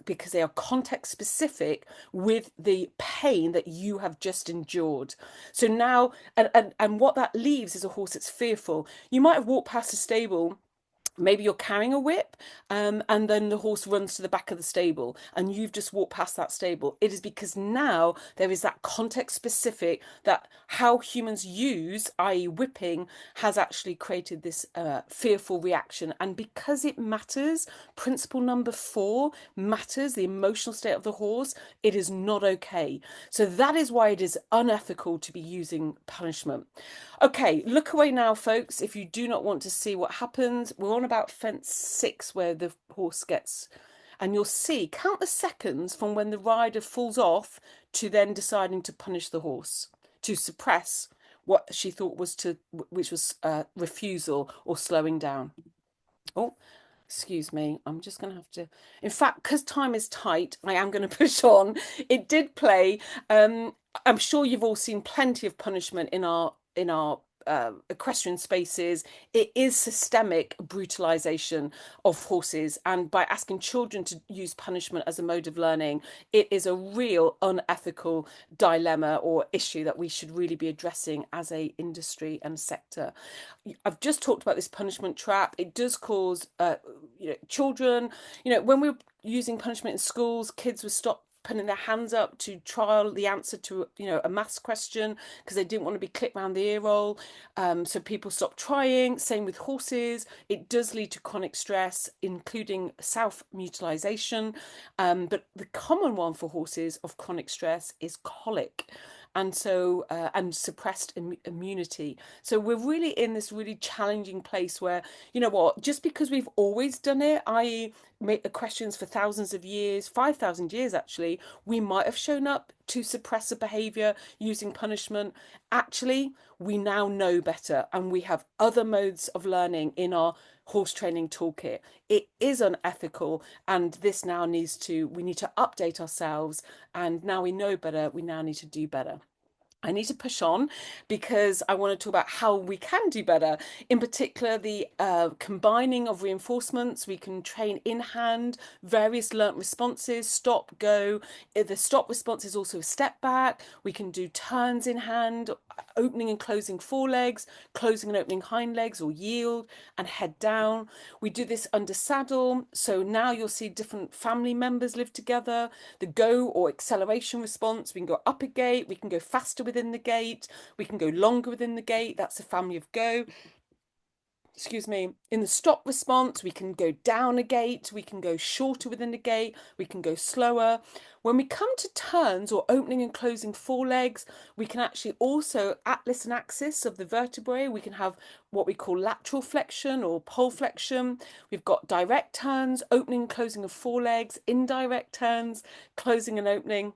because they are context specific, with the pain that you have just endured. So now, and what that leaves is a horse that's fearful. You might have walked past a stable. Maybe you're carrying a whip, and then the horse runs to the back of the stable and you've just walked past that stable. It is because now there is that context specific, that how humans use, i.e. whipping, has actually created this fearful reaction. And because it matters, principle number 4 matters, the emotional state of the horse, it is not okay. So that is why it is unethical to be using punishment. Okay, look away now, folks, if you do not want to see what happens. We're on about fence 6 where the horse gets, and you'll see, count the seconds from when the rider falls off to then deciding to punish the horse, to suppress what she thought which was refusal or slowing down. Oh, excuse me, I'm just going to have to, in fact, because time is tight, I am going to push on. It did play. I'm sure you've all seen plenty of punishment in our equestrian spaces. It is systemic brutalization of horses, and by asking children to use punishment as a mode of learning, it is a real unethical dilemma or issue that we should really be addressing as a industry and sector. I've just talked about this punishment trap. It does cause, children. When we were using punishment in schools, kids would stop putting their hands up to trial the answer to a maths question because they didn't want to be clipped round the ear roll. So people stop trying. Same with horses. It does lead to chronic stress, including self mutilization. But the common one for horses of chronic stress is colic. And suppressed immunity. So we're really in this really challenging place where, you know what, just because we've always done it, i.e., make questions for thousands of years, 5,000 years actually, we might have shown up to suppress a behavior using punishment. Actually, we now know better and we have other modes of learning in our horse training toolkit. It is unethical, and this now we need to update ourselves. And now we know better, we now need to do better. I need to push on because I want to talk about how we can do better. In particular, the combining of reinforcements. We can train in hand, various learnt responses, stop, go. The stop response is also a step back. We can do turns in hand, opening and closing forelegs, closing and opening hind legs, or yield and head down. We do this under saddle. So now you'll see different family members live together. The go or acceleration response, we can go up a gate, we can go faster within the gate, we can go longer within the gate. That's a family of go. Excuse me. In the stop response, we can go down a gate, we can go shorter within the gate, we can go slower. When we come to turns or opening and closing forelegs, we can actually also atlas and axis of the vertebrae. We can have what we call lateral flexion or pole flexion. We've got direct turns, opening and closing of forelegs, indirect turns, closing and opening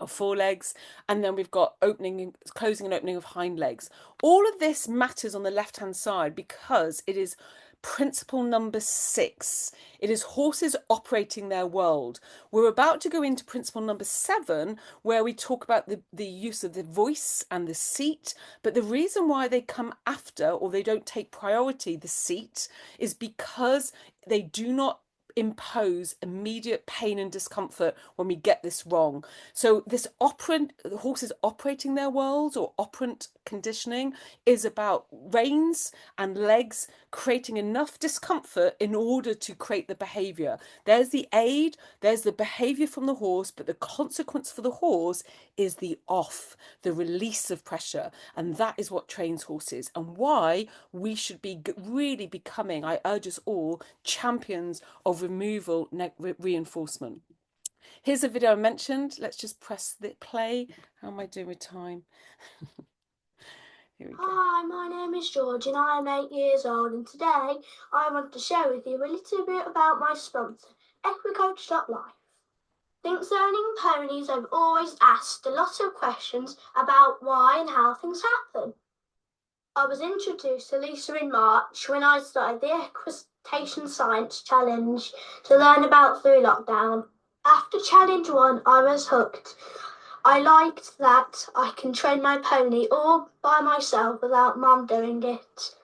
of forelegs, and then we've got closing and opening of hind legs. All of this matters on the left hand side because it is principle number 6. It is horses operating their world. We're about to go into principle number 7, where we talk about the use of the voice and the seat. But the reason why they come after, or they don't take priority, the seat, is because they do not impose immediate pain and discomfort when we get this wrong. So this operant, the horses operating their world, or operant conditioning, is about reins and legs creating enough discomfort in order to create the behavior. There's the aid, there's the behavior from the horse, but the consequence for the horse is the off, the release of pressure. And that is what trains horses, and why we should be really becoming, I urge us all, champions of removal reinforcement. Here's a video I mentioned. Let's just press the play. How am I doing with time? Here we go. Hi, my name is George and I am 8 years old, and today I want to share with you a little bit about my sponsor, Equicoach.life. Since owning ponies, I've always asked a lot of questions about why and how things happen. I was introduced to Lisa in March when I started the Equitation Science Challenge to learn about through lockdown. After Challenge 1, I was hooked. I liked that I can train my pony all by myself without Mum doing it.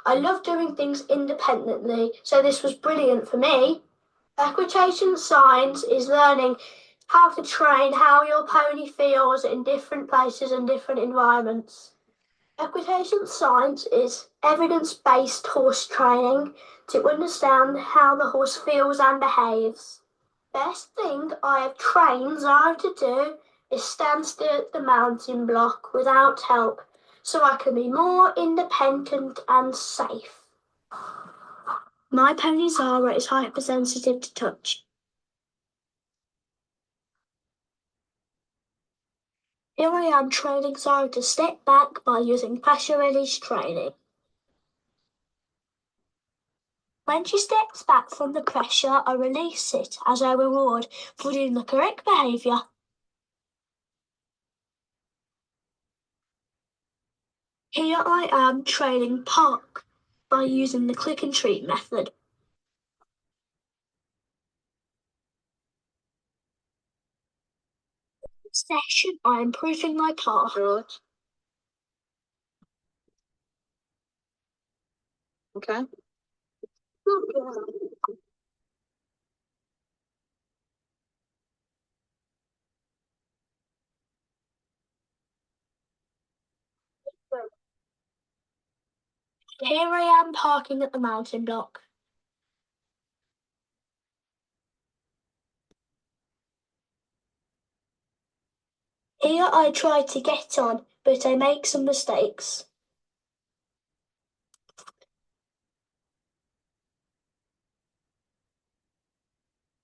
I love doing things independently, so this was brilliant for me. Equitation science is learning how to train how your pony feels in different places and different environments. Equitation science is evidence-based horse training to understand how the horse feels and behaves. Best thing I have trained Zara to do is stand still at the mounting block without help, so I can be more independent and safe. My pony Zara is hypersensitive to touch. Here I am training Zara to step back by using pressure release training. When she steps back from the pressure, I release it as a reward for doing the correct behaviour. Here I am training Park by using the click and treat method. Session, I am proving my part. George. Okay. Here I am parking at the mountain block. Here I try to get on, but I make some mistakes.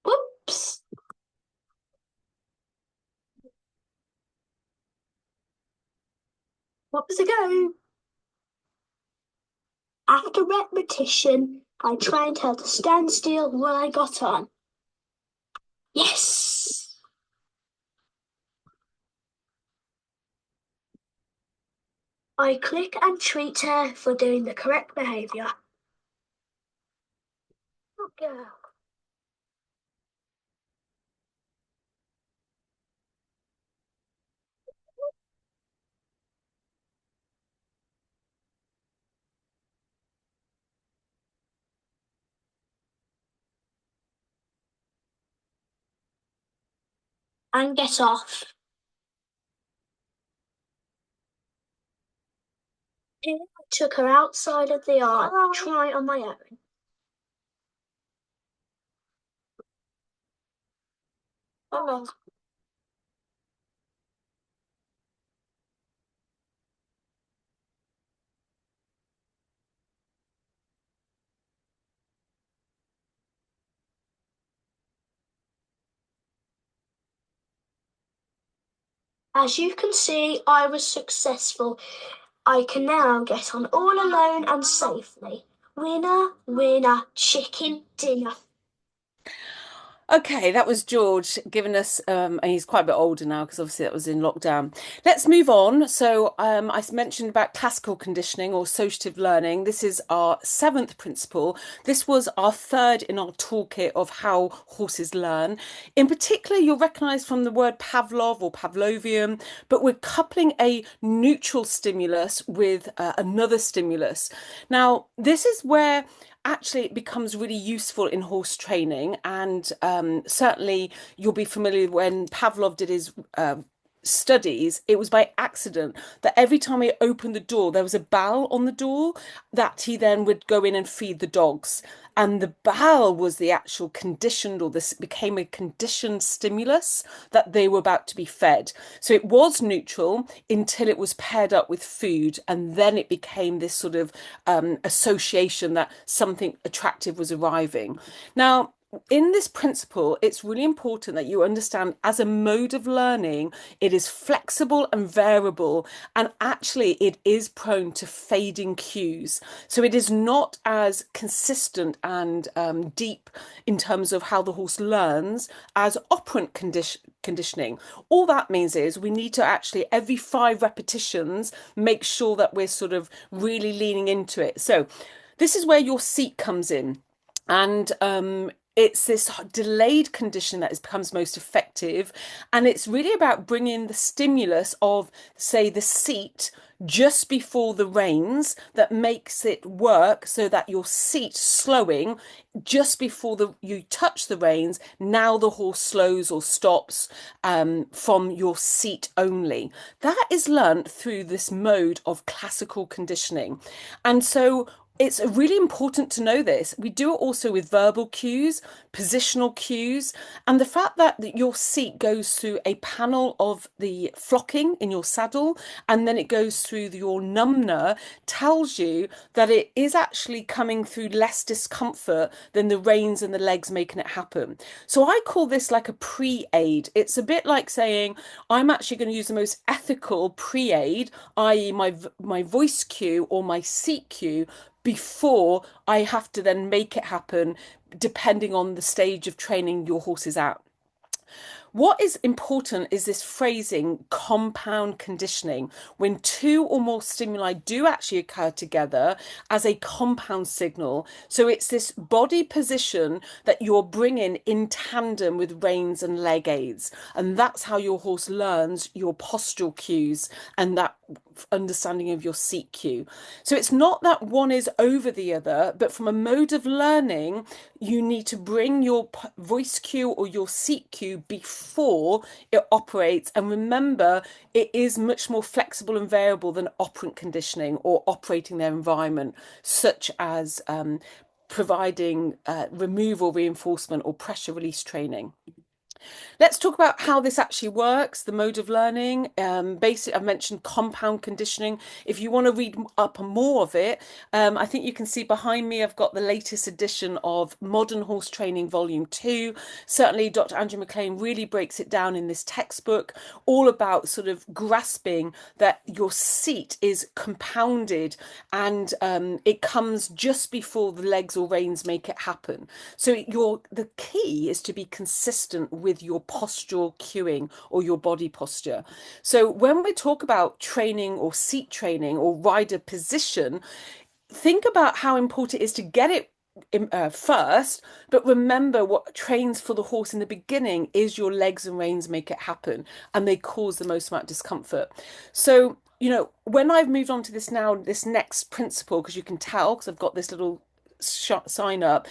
Whoops! What was a go? After repetition, I trained her to stand still when I got on. Yes! I click and treat her for doing the correct behaviour. Good girl. And get off. Here I took her outside of the yard to try on my own. Oh. As you can see, I was successful. I can now get on all alone and safely. Winner, winner, chicken dinner. Okay, that was George giving us, and he's quite a bit older now because obviously that was in lockdown. Let's move on. So, I mentioned about classical conditioning or associative learning. This is our seventh principle. This was our third in our toolkit of how horses learn. In particular, you'll recognise from the word Pavlov or Pavlovian, but we're coupling a neutral stimulus with another stimulus. Now, this is where actually it becomes really useful in horse training, and certainly you'll be familiar when Pavlov did his studies, it was by accident that every time he opened the door, there was a bell on the door that he then would go in and feed the dogs. And the bell was the actual conditioned, or this became a conditioned stimulus that they were about to be fed. So it was neutral until it was paired up with food. And then it became this sort of association that something attractive was arriving. Now, in this principle, it's really important that you understand as a mode of learning, it is flexible and variable, and actually it is prone to fading cues. So it is not as consistent and deep in terms of how the horse learns as operant conditioning. All that means is we need to actually, every 5 repetitions, make sure that we're sort of really leaning into it. So this is where your seat comes in. And it's this delayed condition that becomes most effective. And it's really about bringing the stimulus of, say, the seat just before the reins that makes it work so that your seat slowing just before you touch the reins. Now the horse slows or stops from your seat only. That is learnt through this mode of classical conditioning. And so it's really important to know this. We do it also with verbal cues, positional cues, and the fact that your seat goes through a panel of the flocking in your saddle and then it goes through your numner tells you that it is actually coming through less discomfort than the reins and the legs making it happen. So I call this like a pre-aid. It's a bit like saying, I'm actually going to use the most ethical pre-aid, i.e. my voice cue or my seat cue, before I have to then make it happen, depending on the stage of training your horse is at. What is important is this phrasing, compound conditioning, when two or more stimuli do actually occur together as a compound signal. So it's this body position that you're bringing in tandem with reins and leg aids. And that's how your horse learns your postural cues and that understanding of your seat cue. So it's not that one is over the other, but from a mode of learning, you need to bring your voice cue or your seat cue before it operates. And remember, it is much more flexible and variable than operant conditioning or operating their environment, such as providing removal, reinforcement, or pressure release training. Let's talk about how this actually works, the mode of learning. I've mentioned compound conditioning. If you want to read up on more of it, I think you can see behind me, I've got the latest edition of Modern Horse Training Volume 2. Certainly, Dr. Andrew McLean really breaks it down in this textbook, all about sort of grasping that your seat is compounded and it comes just before the legs or reins make it happen. So the key is to be consistent with your postural cueing or your body posture. So when we talk about training or seat training or rider position, think about how important it is to get it first, but remember what trains for the horse in the beginning is your legs and reins make it happen, and they cause the most amount of discomfort. So, when I've moved on to this now, this next principle, because you can tell, because I've got this little sign up,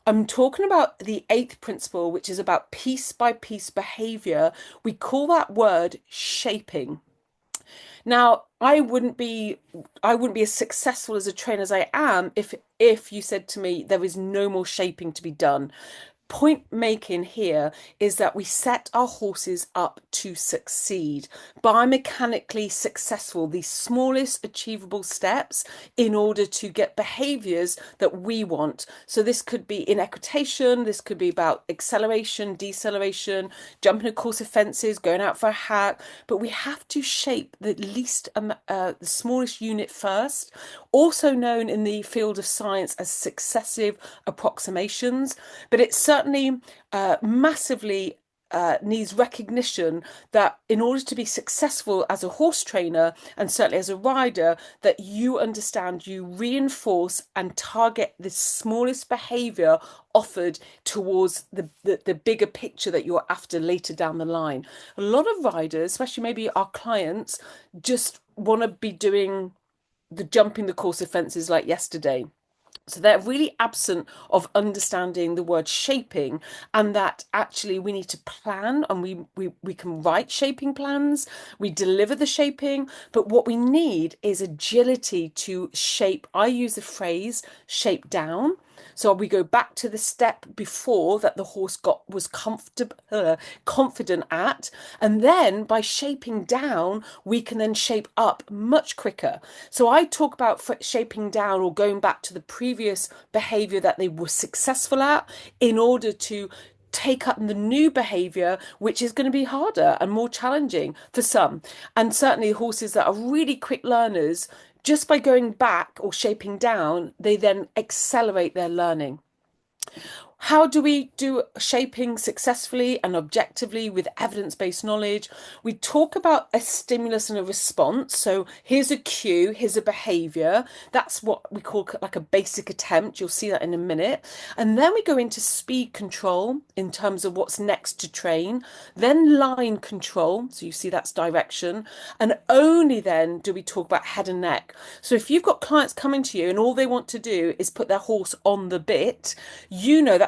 I'm talking about the 8th principle, which is about piece by piece behavior. We call that word shaping. Now, I wouldn't be as successful as a trainer as I am if you said to me there is no more shaping to be done. Point making here is that we set our horses up to succeed, biomechanically successful, the smallest achievable steps in order to get behaviors that we want. So this could be in equitation, this could be about acceleration, deceleration, jumping across fences, going out for a hack, but we have to shape the smallest unit first, also known in the field of science as successive approximations, but it's certainly massively needs recognition that in order to be successful as a horse trainer and certainly as a rider, that you understand, you reinforce and target the smallest behavior offered towards the bigger picture that you're after later down the line. A lot of riders, especially maybe our clients, just want to be doing the jumping the course of fences like yesterday. So they're really absent of understanding the word shaping, and that actually we need to plan, and we can write shaping plans, we deliver the shaping, but what we need is agility to shape. I use the phrase shape down. So we go back to the step before that the horse was confident at, and then by shaping down, we can then shape up much quicker. So I talk about shaping down or going back to the previous behavior that they were successful at in order to take up the new behavior, which is going to be harder and more challenging for some. And certainly horses that are really quick learners, just by going back or shaping down, they then accelerate their learning. How do we do shaping successfully and objectively with evidence-based knowledge? We talk about a stimulus and a response. So here's a cue, here's a behavior. That's what we call like a basic attempt. You'll see that in a minute. And then we go into speed control in terms of what's next to train. Then line control. So you see that's direction. And only then do we talk about head and neck. So if you've got clients coming to you and all they want to do is put their horse on the bit,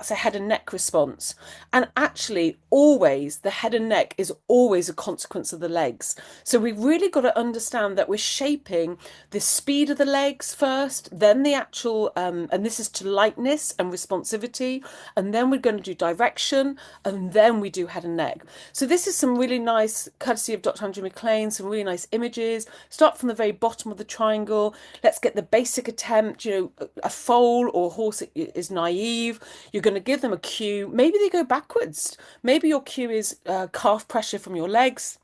that's a head and neck response. And actually, always the head and neck is always a consequence of the legs. So we've really got to understand that we're shaping the speed of the legs first, then the actual, and this is to lightness and responsivity, and then we're going to do direction, and then we do head and neck. So this is some really nice, courtesy of Dr. Andrew McLean, some really nice images. Start from the very bottom of the triangle. Let's get the basic attempt. A foal or horse is naive. You're going to give them a cue. Maybe they go backwards. Maybe your cue is calf pressure from your legs.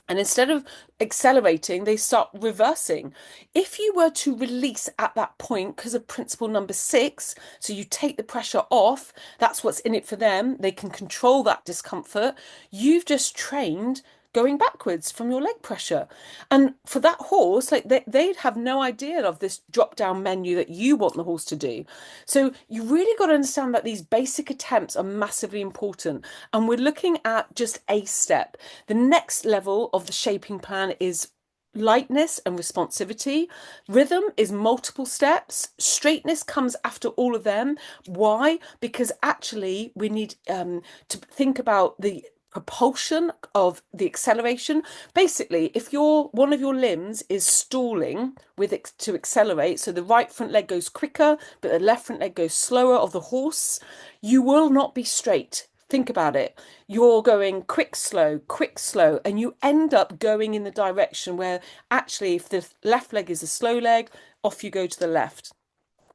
And instead of accelerating, they start reversing. If you were to release at that point, because of principle number 6, so you take the pressure off, that's what's in it for them. They can control that discomfort. You've just trained going backwards from your leg pressure. And for that horse, like they'd have no idea of this drop down menu that you want the horse to do. So you really got to understand that these basic attempts are massively important. And we're looking at just a step. The next level of the shaping plan is lightness and responsivity. Rhythm is multiple steps. Straightness comes after all of them. Why? Because actually we need to think about the propulsion of the acceleration. Basically, if one of your limbs is stalling to accelerate, so the right front leg goes quicker but the left front leg goes slower of the horse, you will not be straight. Think about it. You're going quick, slow, and you end up going in the direction where actually, if the left leg is a slow leg, off you go to the left.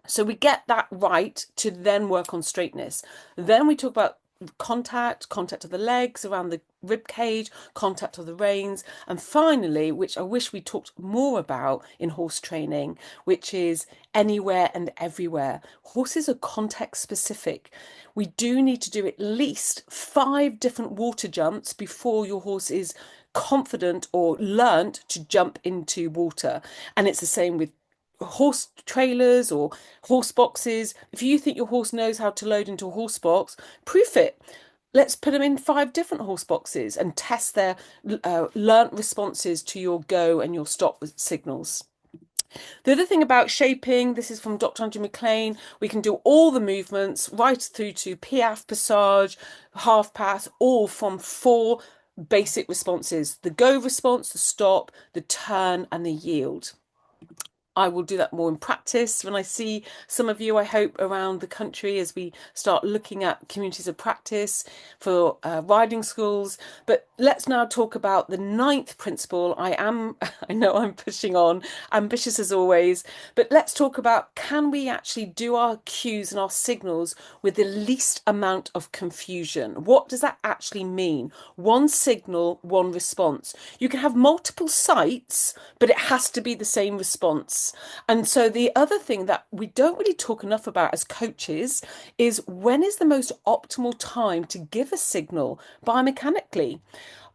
So we get that right to then work on straightness. Then we talk about contact of the legs around the rib cage, contact of the reins, and finally, which I wish we talked more about in horse training, which is anywhere and everywhere. Horses are context specific. We do need to do at least 5 different water jumps before your horse is confident or learnt to jump into water. And it's the same with horse trailers or horse boxes. If you think your horse knows how to load into a horse box, proof it. Let's put them in 5 different horse boxes and test their learnt responses to your go and your stop signals. The other thing about shaping, this is from Dr. Andrew McLean, we can do all the movements right through to piaffe, passage, half pass, all from 4 basic responses: the go response, the stop, the turn, and the yield. I will do that more in practice when I see some of you, I hope, around the country as we start looking at communities of practice for riding schools. But let's now talk about the 9th principle. I know I'm pushing on, ambitious as always, but let's talk about, can we actually do our cues and our signals with the least amount of confusion? What does that actually mean? One signal, one response. You can have multiple sites, but it has to be the same response. And so the other thing that we don't really talk enough about as coaches is, when is the most optimal time to give a signal biomechanically?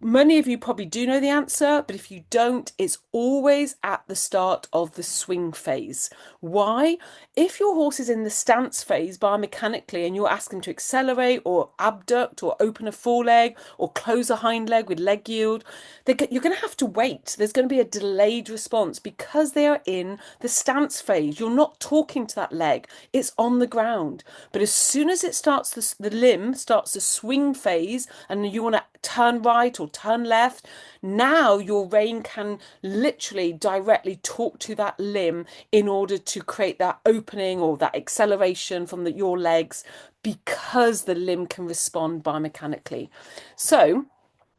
Many of you probably do know the answer, but if you don't, it's always at the start of the swing phase. Why? If your horse is in the stance phase biomechanically and you're asking to accelerate or abduct or open a foreleg or close a hind leg with leg yield, you're going to have to wait. There's going to be a delayed response because they are in the stance phase. You're not talking to that leg, it's on the ground. But as soon as it starts, the limb starts the swing phase and you want to turn right or turn left, now your rein can literally directly talk to that limb in order to create that opening or that acceleration from your legs, because the limb can respond biomechanically. So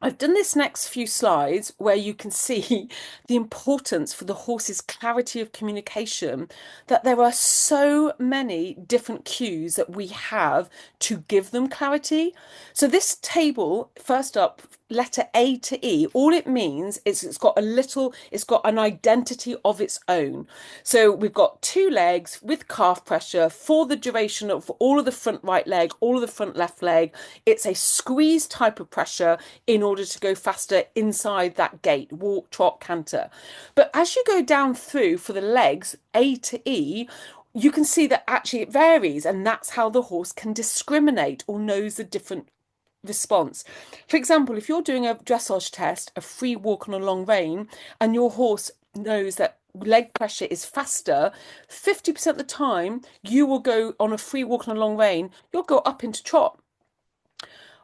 I've done this next few slides where you can see the importance for the horse's clarity of communication, that there are so many different cues that we have to give them clarity. So this table, first up, letter A to E, all it means is it's got an identity of its own. So we've got 2 legs with calf pressure for the duration of all of the front right leg, all of the front left leg. It's a squeeze type of pressure in order to go faster inside that gait, walk, trot, canter. But as you go down through for the legs, A to E, you can see that actually it varies, and that's how the horse can discriminate or knows the different response. For example, if you're doing a dressage test, a free walk on a long rein, and your horse knows that leg pressure is faster, 50% of the time you will go on a free walk on a long rein, you'll go up into trot.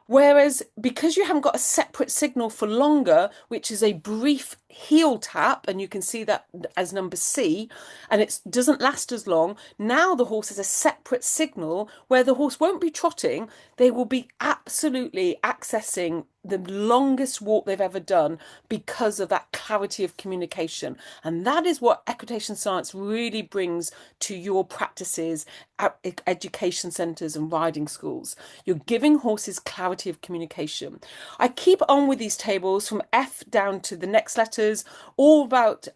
Whereas because you haven't got a separate signal for longer, which is a brief heel tap, and you can see that as number C, and it doesn't last as long. Now the horse has a separate signal where the horse won't be trotting, they will be absolutely accessing the longest walk they've ever done because of that clarity of communication. And that is what equitation science really brings to your practices at education centres and riding schools. You're giving horses clarity of communication. I keep on with these tables from F down to the next letters, all about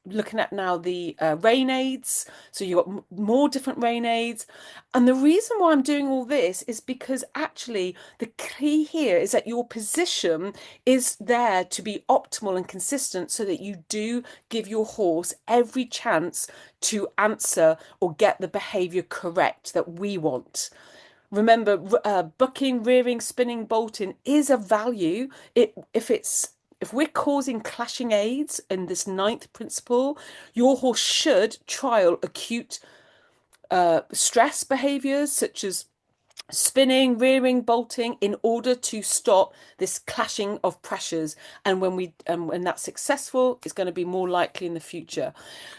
looking at now the rein aids. So you've got more different rein aids. And the reason why I'm doing all this is because actually the key here is that your position is there to be optimal and consistent so that you do give your horse every chance to answer or get the behavior correct that we want. Remember, bucking, rearing, spinning, bolting is a value. If we're causing clashing aids in this 9th principle, your horse should trial acute stress behaviors such as spinning, rearing, bolting in order to stop this clashing of pressures. And when that's successful, it's going to be more likely in the future.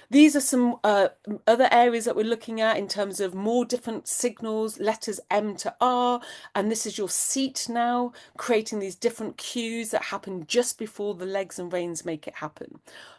These are some other areas that we're looking at in terms of more different signals, letters M to R, and this is your seat now, creating these different cues that happen just before the legs and reins make it happen.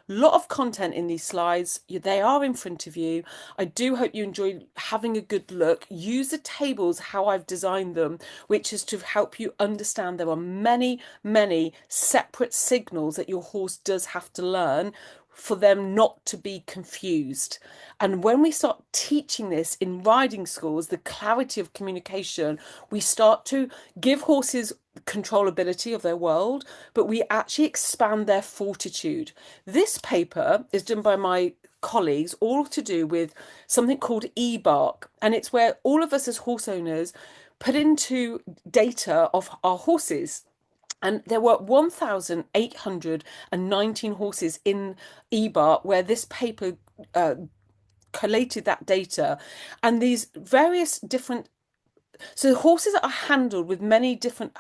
A lot of content in these slides. They are in front of you. I do hope you enjoy having a good look. Use the tables how I've designed them, which is to help you understand there are many, many separate signals that your horse does have to learn for them not to be confused. And when we start teaching this in riding schools, the clarity of communication, we start to give horses controllability of their world, but we actually expand their fortitude. This paper is done by my colleagues, all to do with something called e-bark, and it's where all of us as horse owners put into data of our horses. And there were 1,819 horses in eBart where this paper collated that data. And these various different so the horses that are handled with many different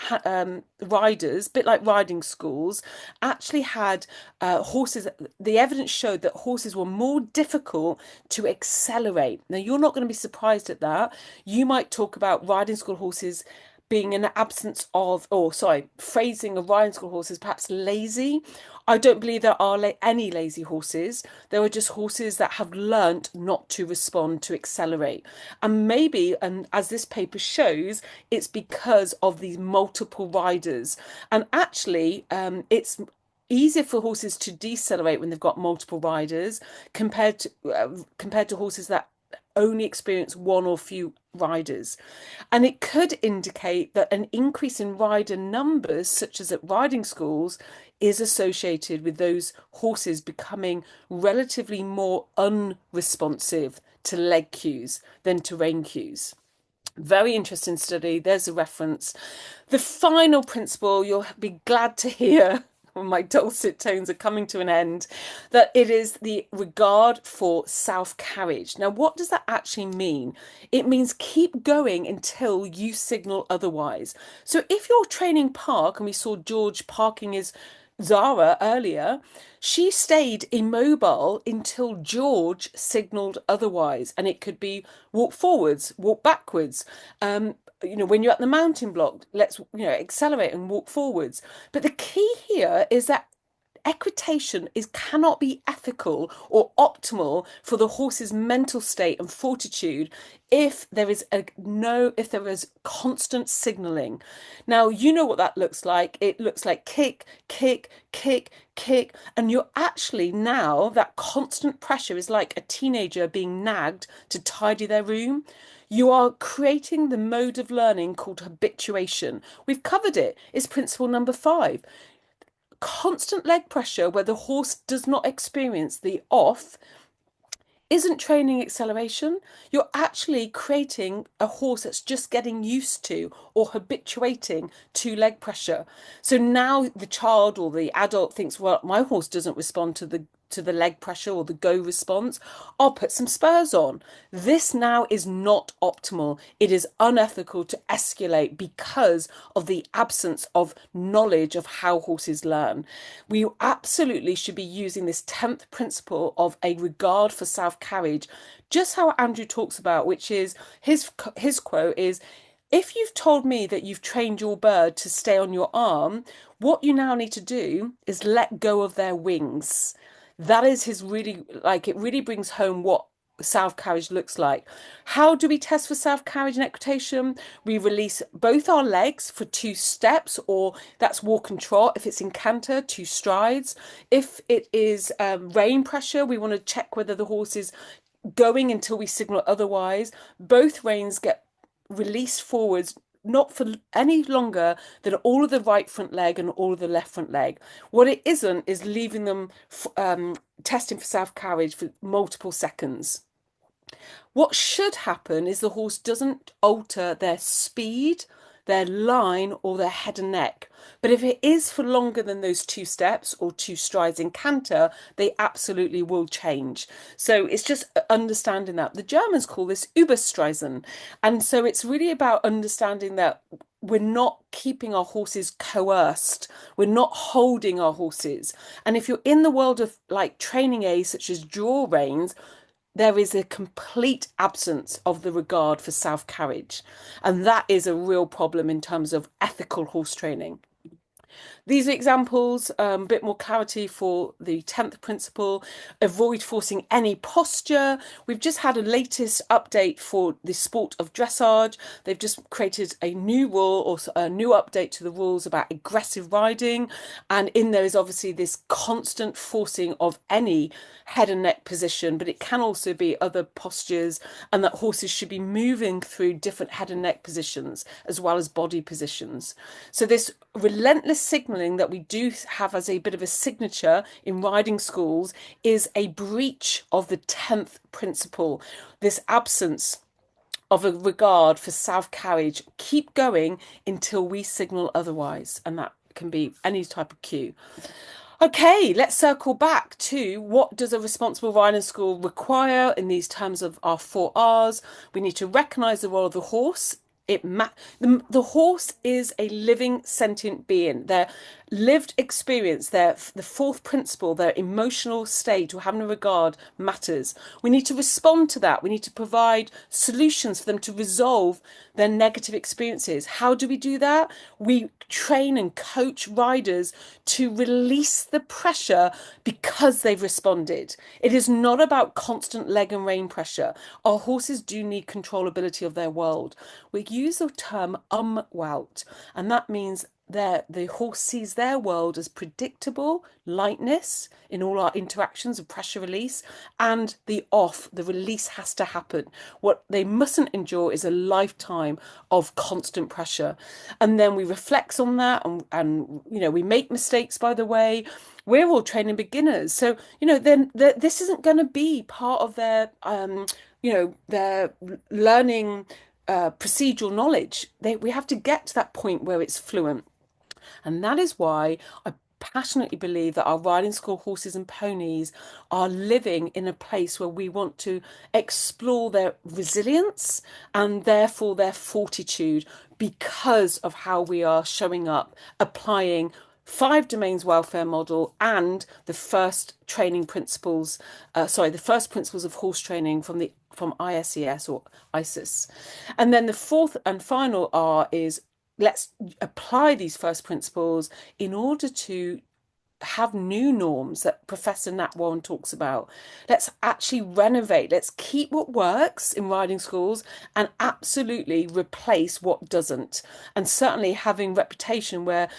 riders, a bit like riding schools, actually had horses. The evidence showed that horses were more difficult to accelerate. Now, you're not going to be surprised at that. You might talk about riding school horses being an absence of, or sorry, phrasing of riding school horses perhaps lazy. I don't believe there are any lazy horses. There are just horses that have learnt not to respond, to accelerate. And maybe, and as this paper shows, it's because of these multiple riders. And actually, it's easier for horses to decelerate when they've got multiple riders compared to horses that only experience one or few riders. And it could indicate that an increase in rider numbers, such as at riding schools, is associated with those horses becoming relatively more unresponsive to leg cues than to rein cues. Very interesting study. There's a reference. The final principle, you'll be glad to hear, when my dulcet tones are coming to an end, that it is the regard for self-carriage. Now, what does that actually mean? It means keep going until you signal otherwise. So if you're training park, and we saw George parking his Zara earlier, she stayed immobile until George signaled otherwise. And it could be walk forwards, walk backwards. When you're at the mountain block, let's, accelerate and walk forwards. But the key here is that equitation cannot be ethical or optimal for the horse's mental state and fortitude if there is constant signaling. Now, you know what that looks like. It looks like kick, kick, kick, kick, and you're actually now, that constant pressure is like a teenager being nagged to tidy their room. You are creating the mode of learning called habituation. We've covered it. It's principle number 5. Constant leg pressure where the horse does not experience the off isn't training acceleration. You're actually creating a horse that's just getting used to or habituating to leg pressure. So now the child or the adult thinks, well, my horse doesn't respond to the leg pressure or the go response. I'll put some spurs on. This now is not optimal. It is unethical to escalate because of the absence of knowledge of how horses learn. We absolutely should be using this 10th principle of a regard for self-carriage, just how Andrew talks about, which is his quote is, if you've told me that you've trained your bird to stay on your arm, what you now need to do is let go of their wings. That is his really, like, it really brings home what self-carriage looks like. How do we test for self-carriage and equitation? We release both our legs for 2 steps, or that's walk and trot. If it's in canter, 2 strides. If it is rein pressure, we want to check whether the horse is going until we signal otherwise. Both reins get released forwards, not for any longer than all of the right front leg and all of the left front leg. What it isn't is leaving them testing for self-carriage for multiple seconds. What should happen is the horse doesn't alter their speed, their line, or their head and neck. But if it is for longer than those 2 steps or 2 strides in canter, they absolutely will change. So it's just understanding that. The Germans call this Überstreisen. And so it's really about understanding that we're not keeping our horses coerced. We're not holding our horses. And if you're in the world of like training aids such as draw reins, there is a complete absence of the regard for self-carriage. And that is a real problem in terms of ethical horse training. These are examples, a bit more clarity for the 10th principle. Avoid forcing any posture. We've just had a latest update for the sport of dressage. They've just created a new rule or a new update to the rules about aggressive riding. And in there is obviously this constant forcing of any head and neck position, but it can also be other postures, and that horses should be moving through different head and neck positions as well as body positions. So this relentless signaling that we do have as a bit of a signature in riding schools is a breach of the 10th principle. This absence of a regard for self-carriage. Keep going until we signal otherwise, and that can be any type of cue. Okay, let's circle back to what does a responsible riding school require in these terms of our 4 R's. We need to recognise the role of the horse. The horse is a living sentient being. Their lived experience, the 4th principle, their emotional state or having a regard matters. We need to respond to that. We need to provide solutions for them to resolve their negative experiences. How do we do that? We train and coach riders to release the pressure because they've responded. It is not about constant leg and rein pressure. Our horses do need controllability of their world. We use the term umwelt, and that means the horse sees their world as predictable, lightness in all our interactions of pressure release, and the release has to happen. What they mustn't endure is a lifetime of constant pressure. And then we reflect on that, and we make mistakes by the way. We're all training beginners, so then this isn't going to be part of their their learning procedural knowledge. We have to get to that point where it's fluent. And that is why I passionately believe that our riding school horses and ponies are living in a place where we want to explore their resilience and therefore their fortitude, because of how we are showing up, applying 5 domains welfare model and the first training principles, the first principles of horse training from ISES or ISIS. And then the 4th and final R is, let's apply these first principles in order to have new norms that Professor Nat Warren talks about. Let's actually renovate. Let's keep what works in riding schools and absolutely replace what doesn't. And certainly having reputation where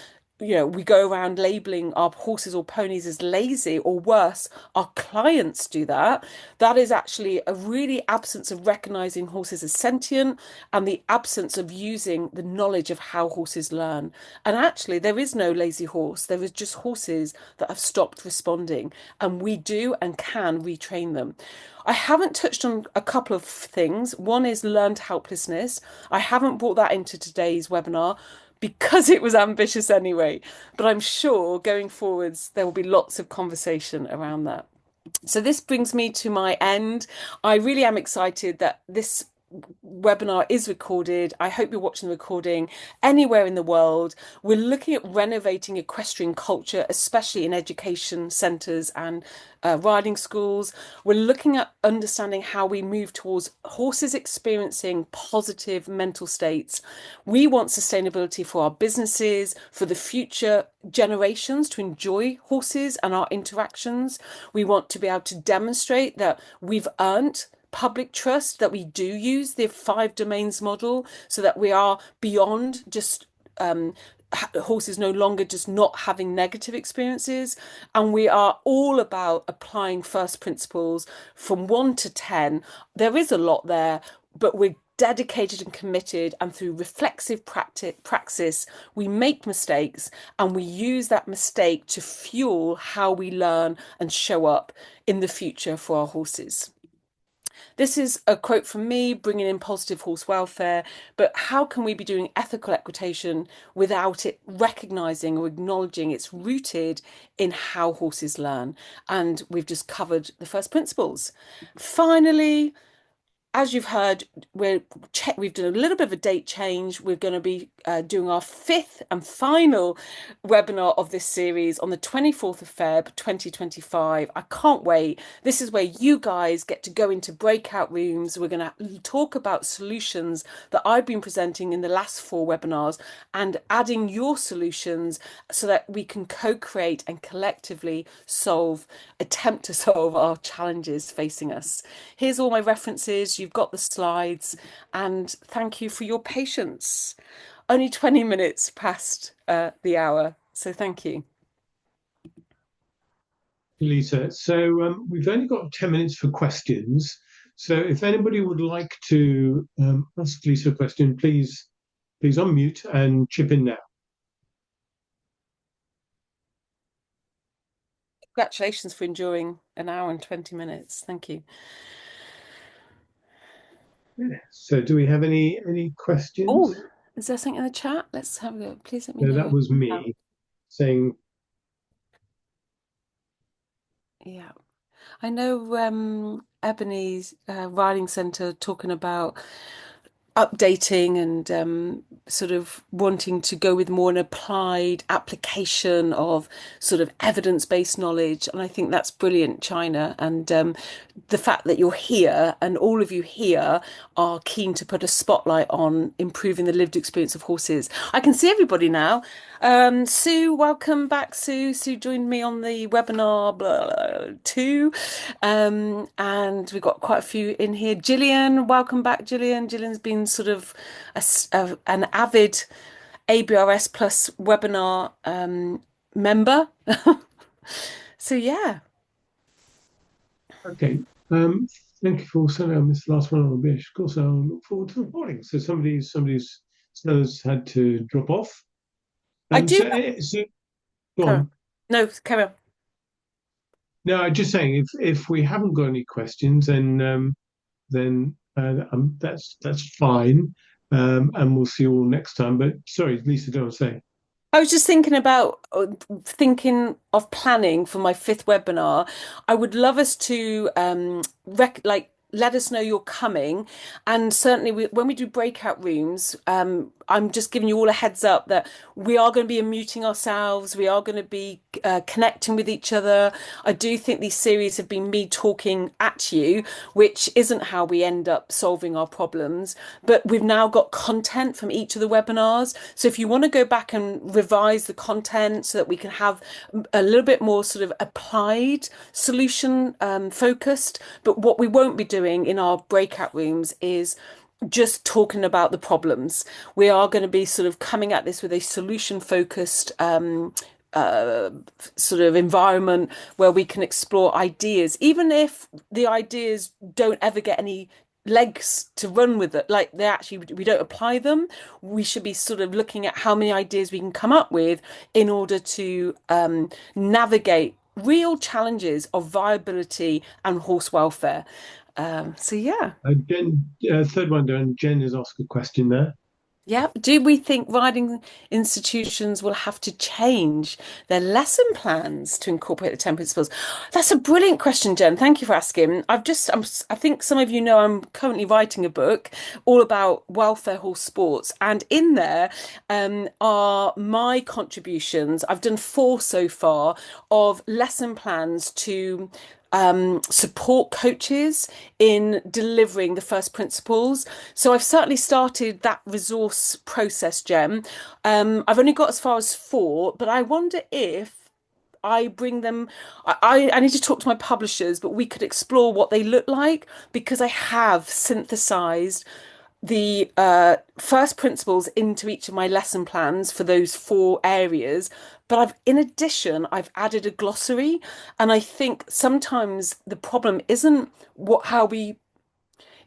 we go around labeling our horses or ponies as lazy, or worse, our clients do that. That is actually a really absence of recognizing horses as sentient, and the absence of using the knowledge of how horses learn. And actually, there is no lazy horse. There is just horses that have stopped responding, and we do and can retrain them. I haven't touched on a couple of things. One is learned helplessness. I haven't brought that into today's webinar because it was ambitious anyway. But I'm sure going forwards, there will be lots of conversation around that. So this brings me to my end. I really am excited that this webinar is recorded. I hope you're watching the recording anywhere in the world. We're looking at renovating equestrian culture, especially in education centres and riding schools. We're looking at understanding how we move towards horses experiencing positive mental states. We want sustainability for our businesses, for the future generations to enjoy horses and our interactions. We want to be able to demonstrate that we've earned public trust, that we do use the 5 domains model, so that we are beyond just horses no longer just not having negative experiences. And we are all about applying first principles from 1 to 10. There is a lot there, but we're dedicated and committed, and through reflexive praxis, we make mistakes, and we use that mistake to fuel how we learn and show up in the future for our horses. This is a quote from me, bringing in positive horse welfare, but how can we be doing ethical equitation without it recognizing or acknowledging it's rooted in how horses learn? And we've just covered the first principles. Finally, as you've heard, we've done a little bit of a date change. We're going to be doing our 5th and final webinar of this series on the 24th of Feb 2025. I can't wait. This is where you guys get to go into breakout rooms. We're going to talk about solutions that I've been presenting in the last 4 webinars, and adding your solutions so that we can co-create and collectively attempt to solve our challenges facing us. Here's all my references. You've got the slides, and thank you for your patience. Only 20 minutes past the hour, so thank you. Lisa, so we've only got 10 minutes for questions. So if anybody would like to ask Lisa a question, please unmute and chip in now. Congratulations for enduring an hour and 20 minutes. Thank you. Yeah. So do we have any questions? Oh, is there something in the chat? Let's have a look. Please let me know. That was me saying. Yeah. I know Ebony's riding centre talking about updating and sort of wanting to go with more an applied application of sort of evidence-based knowledge. And I think that's brilliant, China. And the fact that you're here and all of you here are keen to put a spotlight on improving the lived experience of horses. I can see everybody now. Sue, welcome back, Sue. Sue joined me on the webinar too. And we've got quite a few in here. Gillian, welcome back, Gillian. Gillian's been sort of an avid ABRS Plus webinar member. So yeah. Okay. Thank you for sending out this last one on the beach. Of course, I'll look forward to the recording. So somebody's had to drop off. I do. So, go on. No, carry on. No, I'm just saying if we haven't got any questions, then that's fine, and we'll see you all next time. But sorry, Lisa, don't say. I was just thinking of planning for my 5th webinar. I would love us to let us know you're coming, and certainly when we do breakout rooms, I'm just giving you all a heads up that we are going to be unmuting ourselves. We are going to be connecting with each other. I do think these series have been me talking at you, which isn't how we end up solving our problems. But we've now got content from each of the webinars. So if you want to go back and revise the content so that we can have a little bit more sort of applied solution focused. But what we won't be doing in our breakout rooms is just talking about the problems. We are going to be sort of coming at this with a solution focused uh, sort of environment where we can explore ideas, even if the ideas don't ever get any legs to run with it, like they actually we don't apply them. We should be sort of looking at how many ideas we can come up with in order to navigate real challenges of viability and horse welfare. So yeah. Jen, third one down. Jen has asked a question there. Yeah. Do we think riding institutions will have to change their lesson plans to incorporate the 10 principles? That's a brilliant question, Jen. Thank you for asking. I think some of you know I'm currently writing a book all about welfare horse sports, and in there are my contributions. I've done 4 so far of lesson plans to support coaches in delivering the first principles. So I've certainly started that resource process, Gem. I've only got as far as 4, but I wonder if I bring them. I need to talk to my publishers, but we could explore what they look like because I have synthesized the first principles into each of my lesson plans for those 4 areas. But in addition, I've added a glossary, and I think sometimes the problem isn't how we.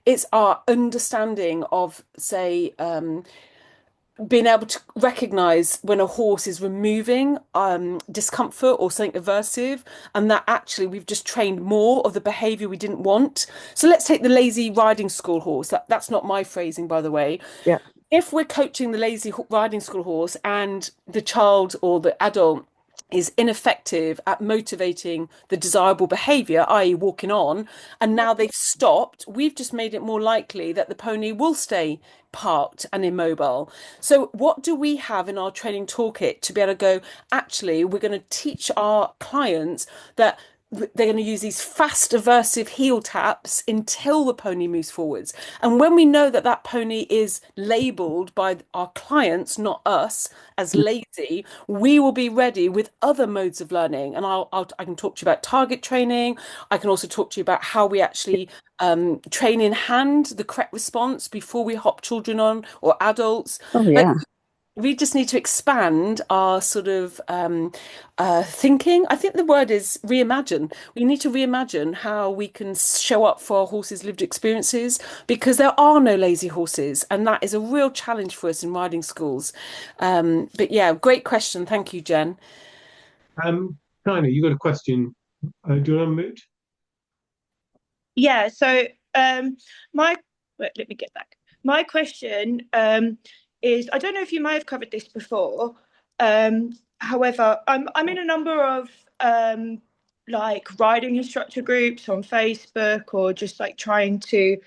It's our understanding of, say, being able to recognize when a horse is removing discomfort or something aversive, and that actually we've just trained more of the behavior we didn't want. So let's take the lazy riding school horse. That's not my phrasing, by the way. Yeah. If we're coaching the lazy riding school horse and the child or the adult is ineffective at motivating the desirable behavior, i.e., walking on, and now they've stopped, we've just made it more likely that the pony will stay parked and immobile. So, what do we have in our training toolkit to be able to go, actually, we're going to teach our clients that they're going to use these fast aversive heel taps until the pony moves forwards. And when we know that that pony is labeled by our clients, not us, as lazy, we will be ready with other modes of learning. And I can talk to you about target training. I can also talk to you about how we actually train in hand the correct response before we hop children on or adults. Oh, Like, yeah. we just need to expand our sort of thinking. I think the word is reimagine. We need to reimagine how we can show up for our horses' lived experiences because there are no lazy horses, and that is a real challenge for us in riding schools. But yeah, great question. Thank you, Jen. China, you got a question. Do you want to mute? Yeah, so my let me get back. My question is, I don't know if you may have covered this before. However, I'm in a number of like riding instructor groups on Facebook, or just like trying to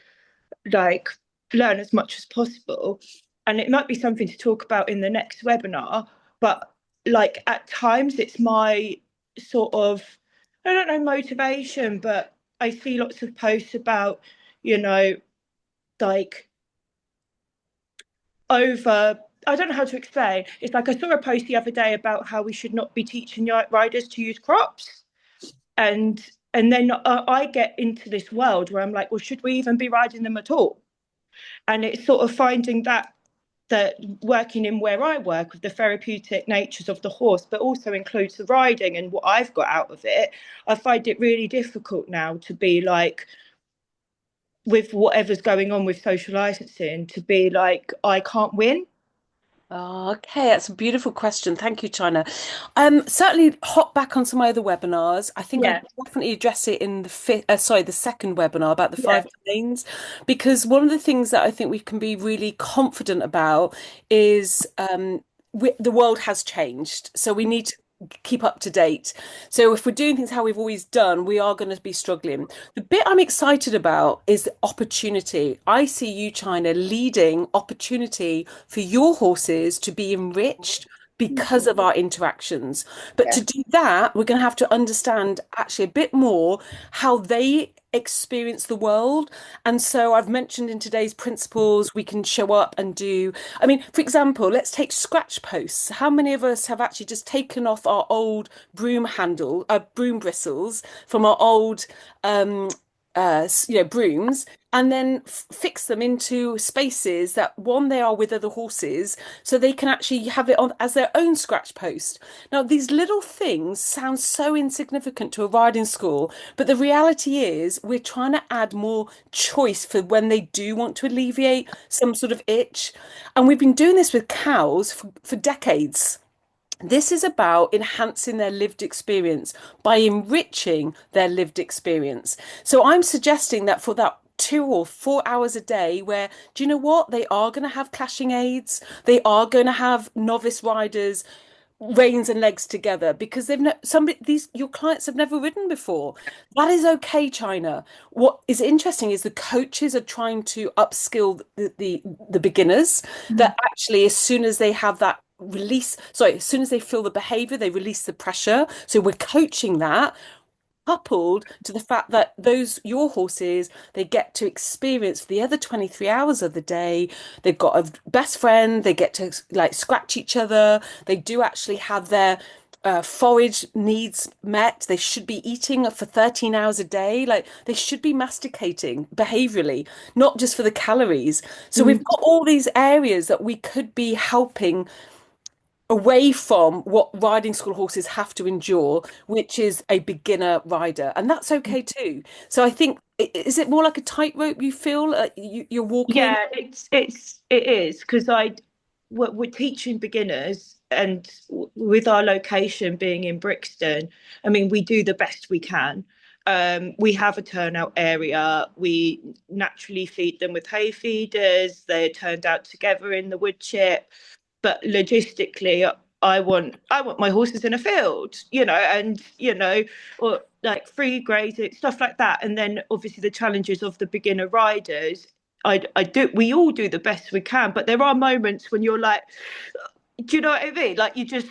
like learn as much as possible. And it might be something to talk about in the next webinar, but like at times it's my sort of, I don't know, motivation, but I see lots of posts about, you know, like I don't know how to explain. It's like I saw a post the other day about how we should not be teaching riders to use crops. And then I get into this world where I'm like, well, should we even be riding them at all? And it's sort of finding that working in where I work with the therapeutic natures of the horse, but also includes the riding and what I've got out of it, I find it really difficult now to be like, with whatever's going on with social licensing, to be like, I can't win. Oh, okay, that's a beautiful question. Thank you, China. Certainly hop back on some other webinars. I think I definitely address it in the second webinar about the 5 domains, because one of the things that I think we can be really confident about is the world has changed, so we need to keep up to date. So if we're doing things how we've always done, we are going to be struggling. The bit I'm excited about is the opportunity. I see you, China, leading opportunity for your horses to be enriched because of our interactions. But to do that, we're going to have to understand actually a bit more how they experience the world. And so I've mentioned in today's principles, we can show up and do, I mean, for example, let's take scratch posts. How many of us have actually just taken off our old broom bristles from our old brooms, and then fix them into spaces that one, they are with other horses, so they can actually have it on as their own scratch post. Now, these little things sound so insignificant to a riding school, but the reality is we're trying to add more choice for when they do want to alleviate some sort of itch. And we've been doing this with cows for decades. This is about enhancing their lived experience by enriching their lived experience. So I'm suggesting that for that 2 or 4 hours a day, where, do you know what? They are going to have clashing aids. They are going to have novice riders, reins and legs together, because they've your clients have never ridden before. That is okay, China. What is interesting is the coaches are trying to upskill the beginners, that actually as soon as they have that release, sorry, as soon as they feel the behavior, they release the pressure. So we're coaching that, coupled to the fact that your horses, they get to experience for the other 23 hours of the day. They've got a best friend, they get to like scratch each other, they do actually have their forage needs met. They should be eating for 13 hours a day. Like, they should be masticating behaviorally, not just for the calories. So we've got all these areas that we could be helping away from what riding school horses have to endure, which is a beginner rider, and that's okay too. So I think, is it more like a tightrope you feel you're walking? Yeah, it is, because we're teaching beginners, and with our location being in Brixton, I mean, we do the best we can. We have a turnout area. We naturally feed them with hay feeders. They're turned out together in the wood chip. But logistically, I want my horses in a field, and or like free grazing, stuff like that. And then obviously the challenges of the beginner riders. I do. We all do the best we can, but there are moments when you're like, do you know what I mean? Like, you just,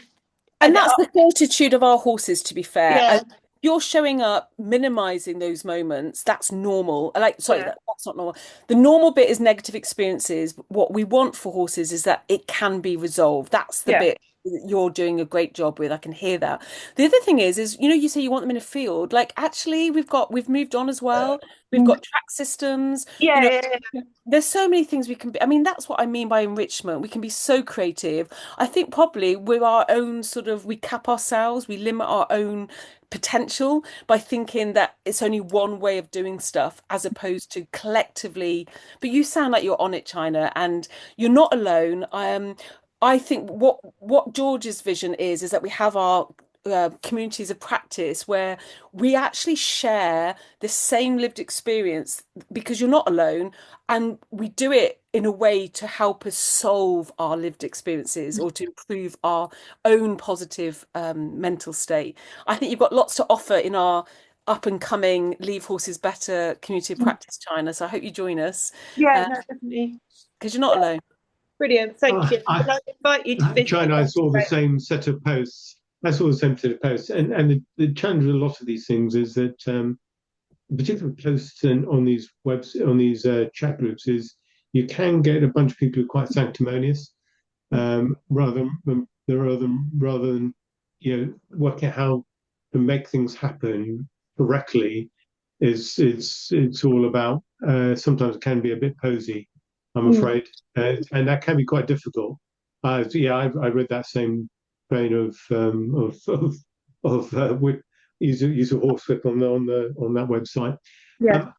And that's the fortitude of our horses, to be fair. yeah, And you're showing up, minimizing those moments. That's normal. Like, sorry, yeah, that's not normal. The normal bit is negative experiences. What we want for horses is that it can be resolved. That's the yeah, bit that you're doing a great job with. I can hear that. The other thing is, you say you want them in a field. Like, actually, we've moved on as well. We've got track systems. You know, yeah, yeah. there's so many things we can be. I mean, that's what I mean by enrichment. We can be so creative. I think probably we're our own sort of, we cap ourselves, we limit our own potential by thinking that it's only one way of doing stuff as opposed to collectively. But you sound like you're on it, China, and you're not alone. I think what George's vision is that we have our communities of practice where we actually share the same lived experience, because you're not alone, and we do it in a way to help us solve our lived experiences or to improve our own positive mental state. I think you've got lots to offer in our up and coming Leave Horses Better community of practice, China. So I hope you join us, Yeah, no, definitely. because you're not alone. Brilliant. Thank you. I, And I invite you to visit. China, I saw the same set of posts. I saw the same set of posts, and the challenge with a lot of these things is that, particularly posts on these chat groups, is you can get a bunch of people who are quite sanctimonious, rather than working out how to make things happen correctly. It's all about, sometimes it can be a bit posy, I'm afraid, and that can be quite difficult. Yeah, I read that same vein of use a horsewhip on that website. Yeah.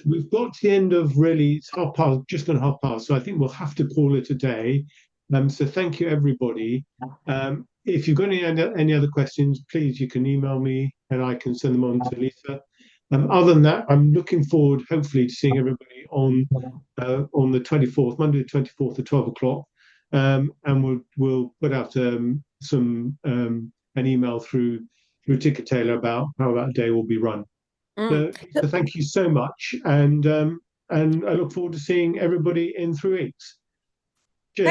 We've got to the end of, really, it's half past, just gone half past, so I think we'll have to call it a day. So thank you, everybody. If you've got any other questions, please, you can email me and I can send them on to Lisa. Other than that, I'm looking forward, hopefully, to seeing everybody on the 24th, Monday the 24th at 12 o'clock. And we'll put out an email through Ticket Taylor about how that day will be run. So thank you so much, and I look forward to seeing everybody in 3 weeks.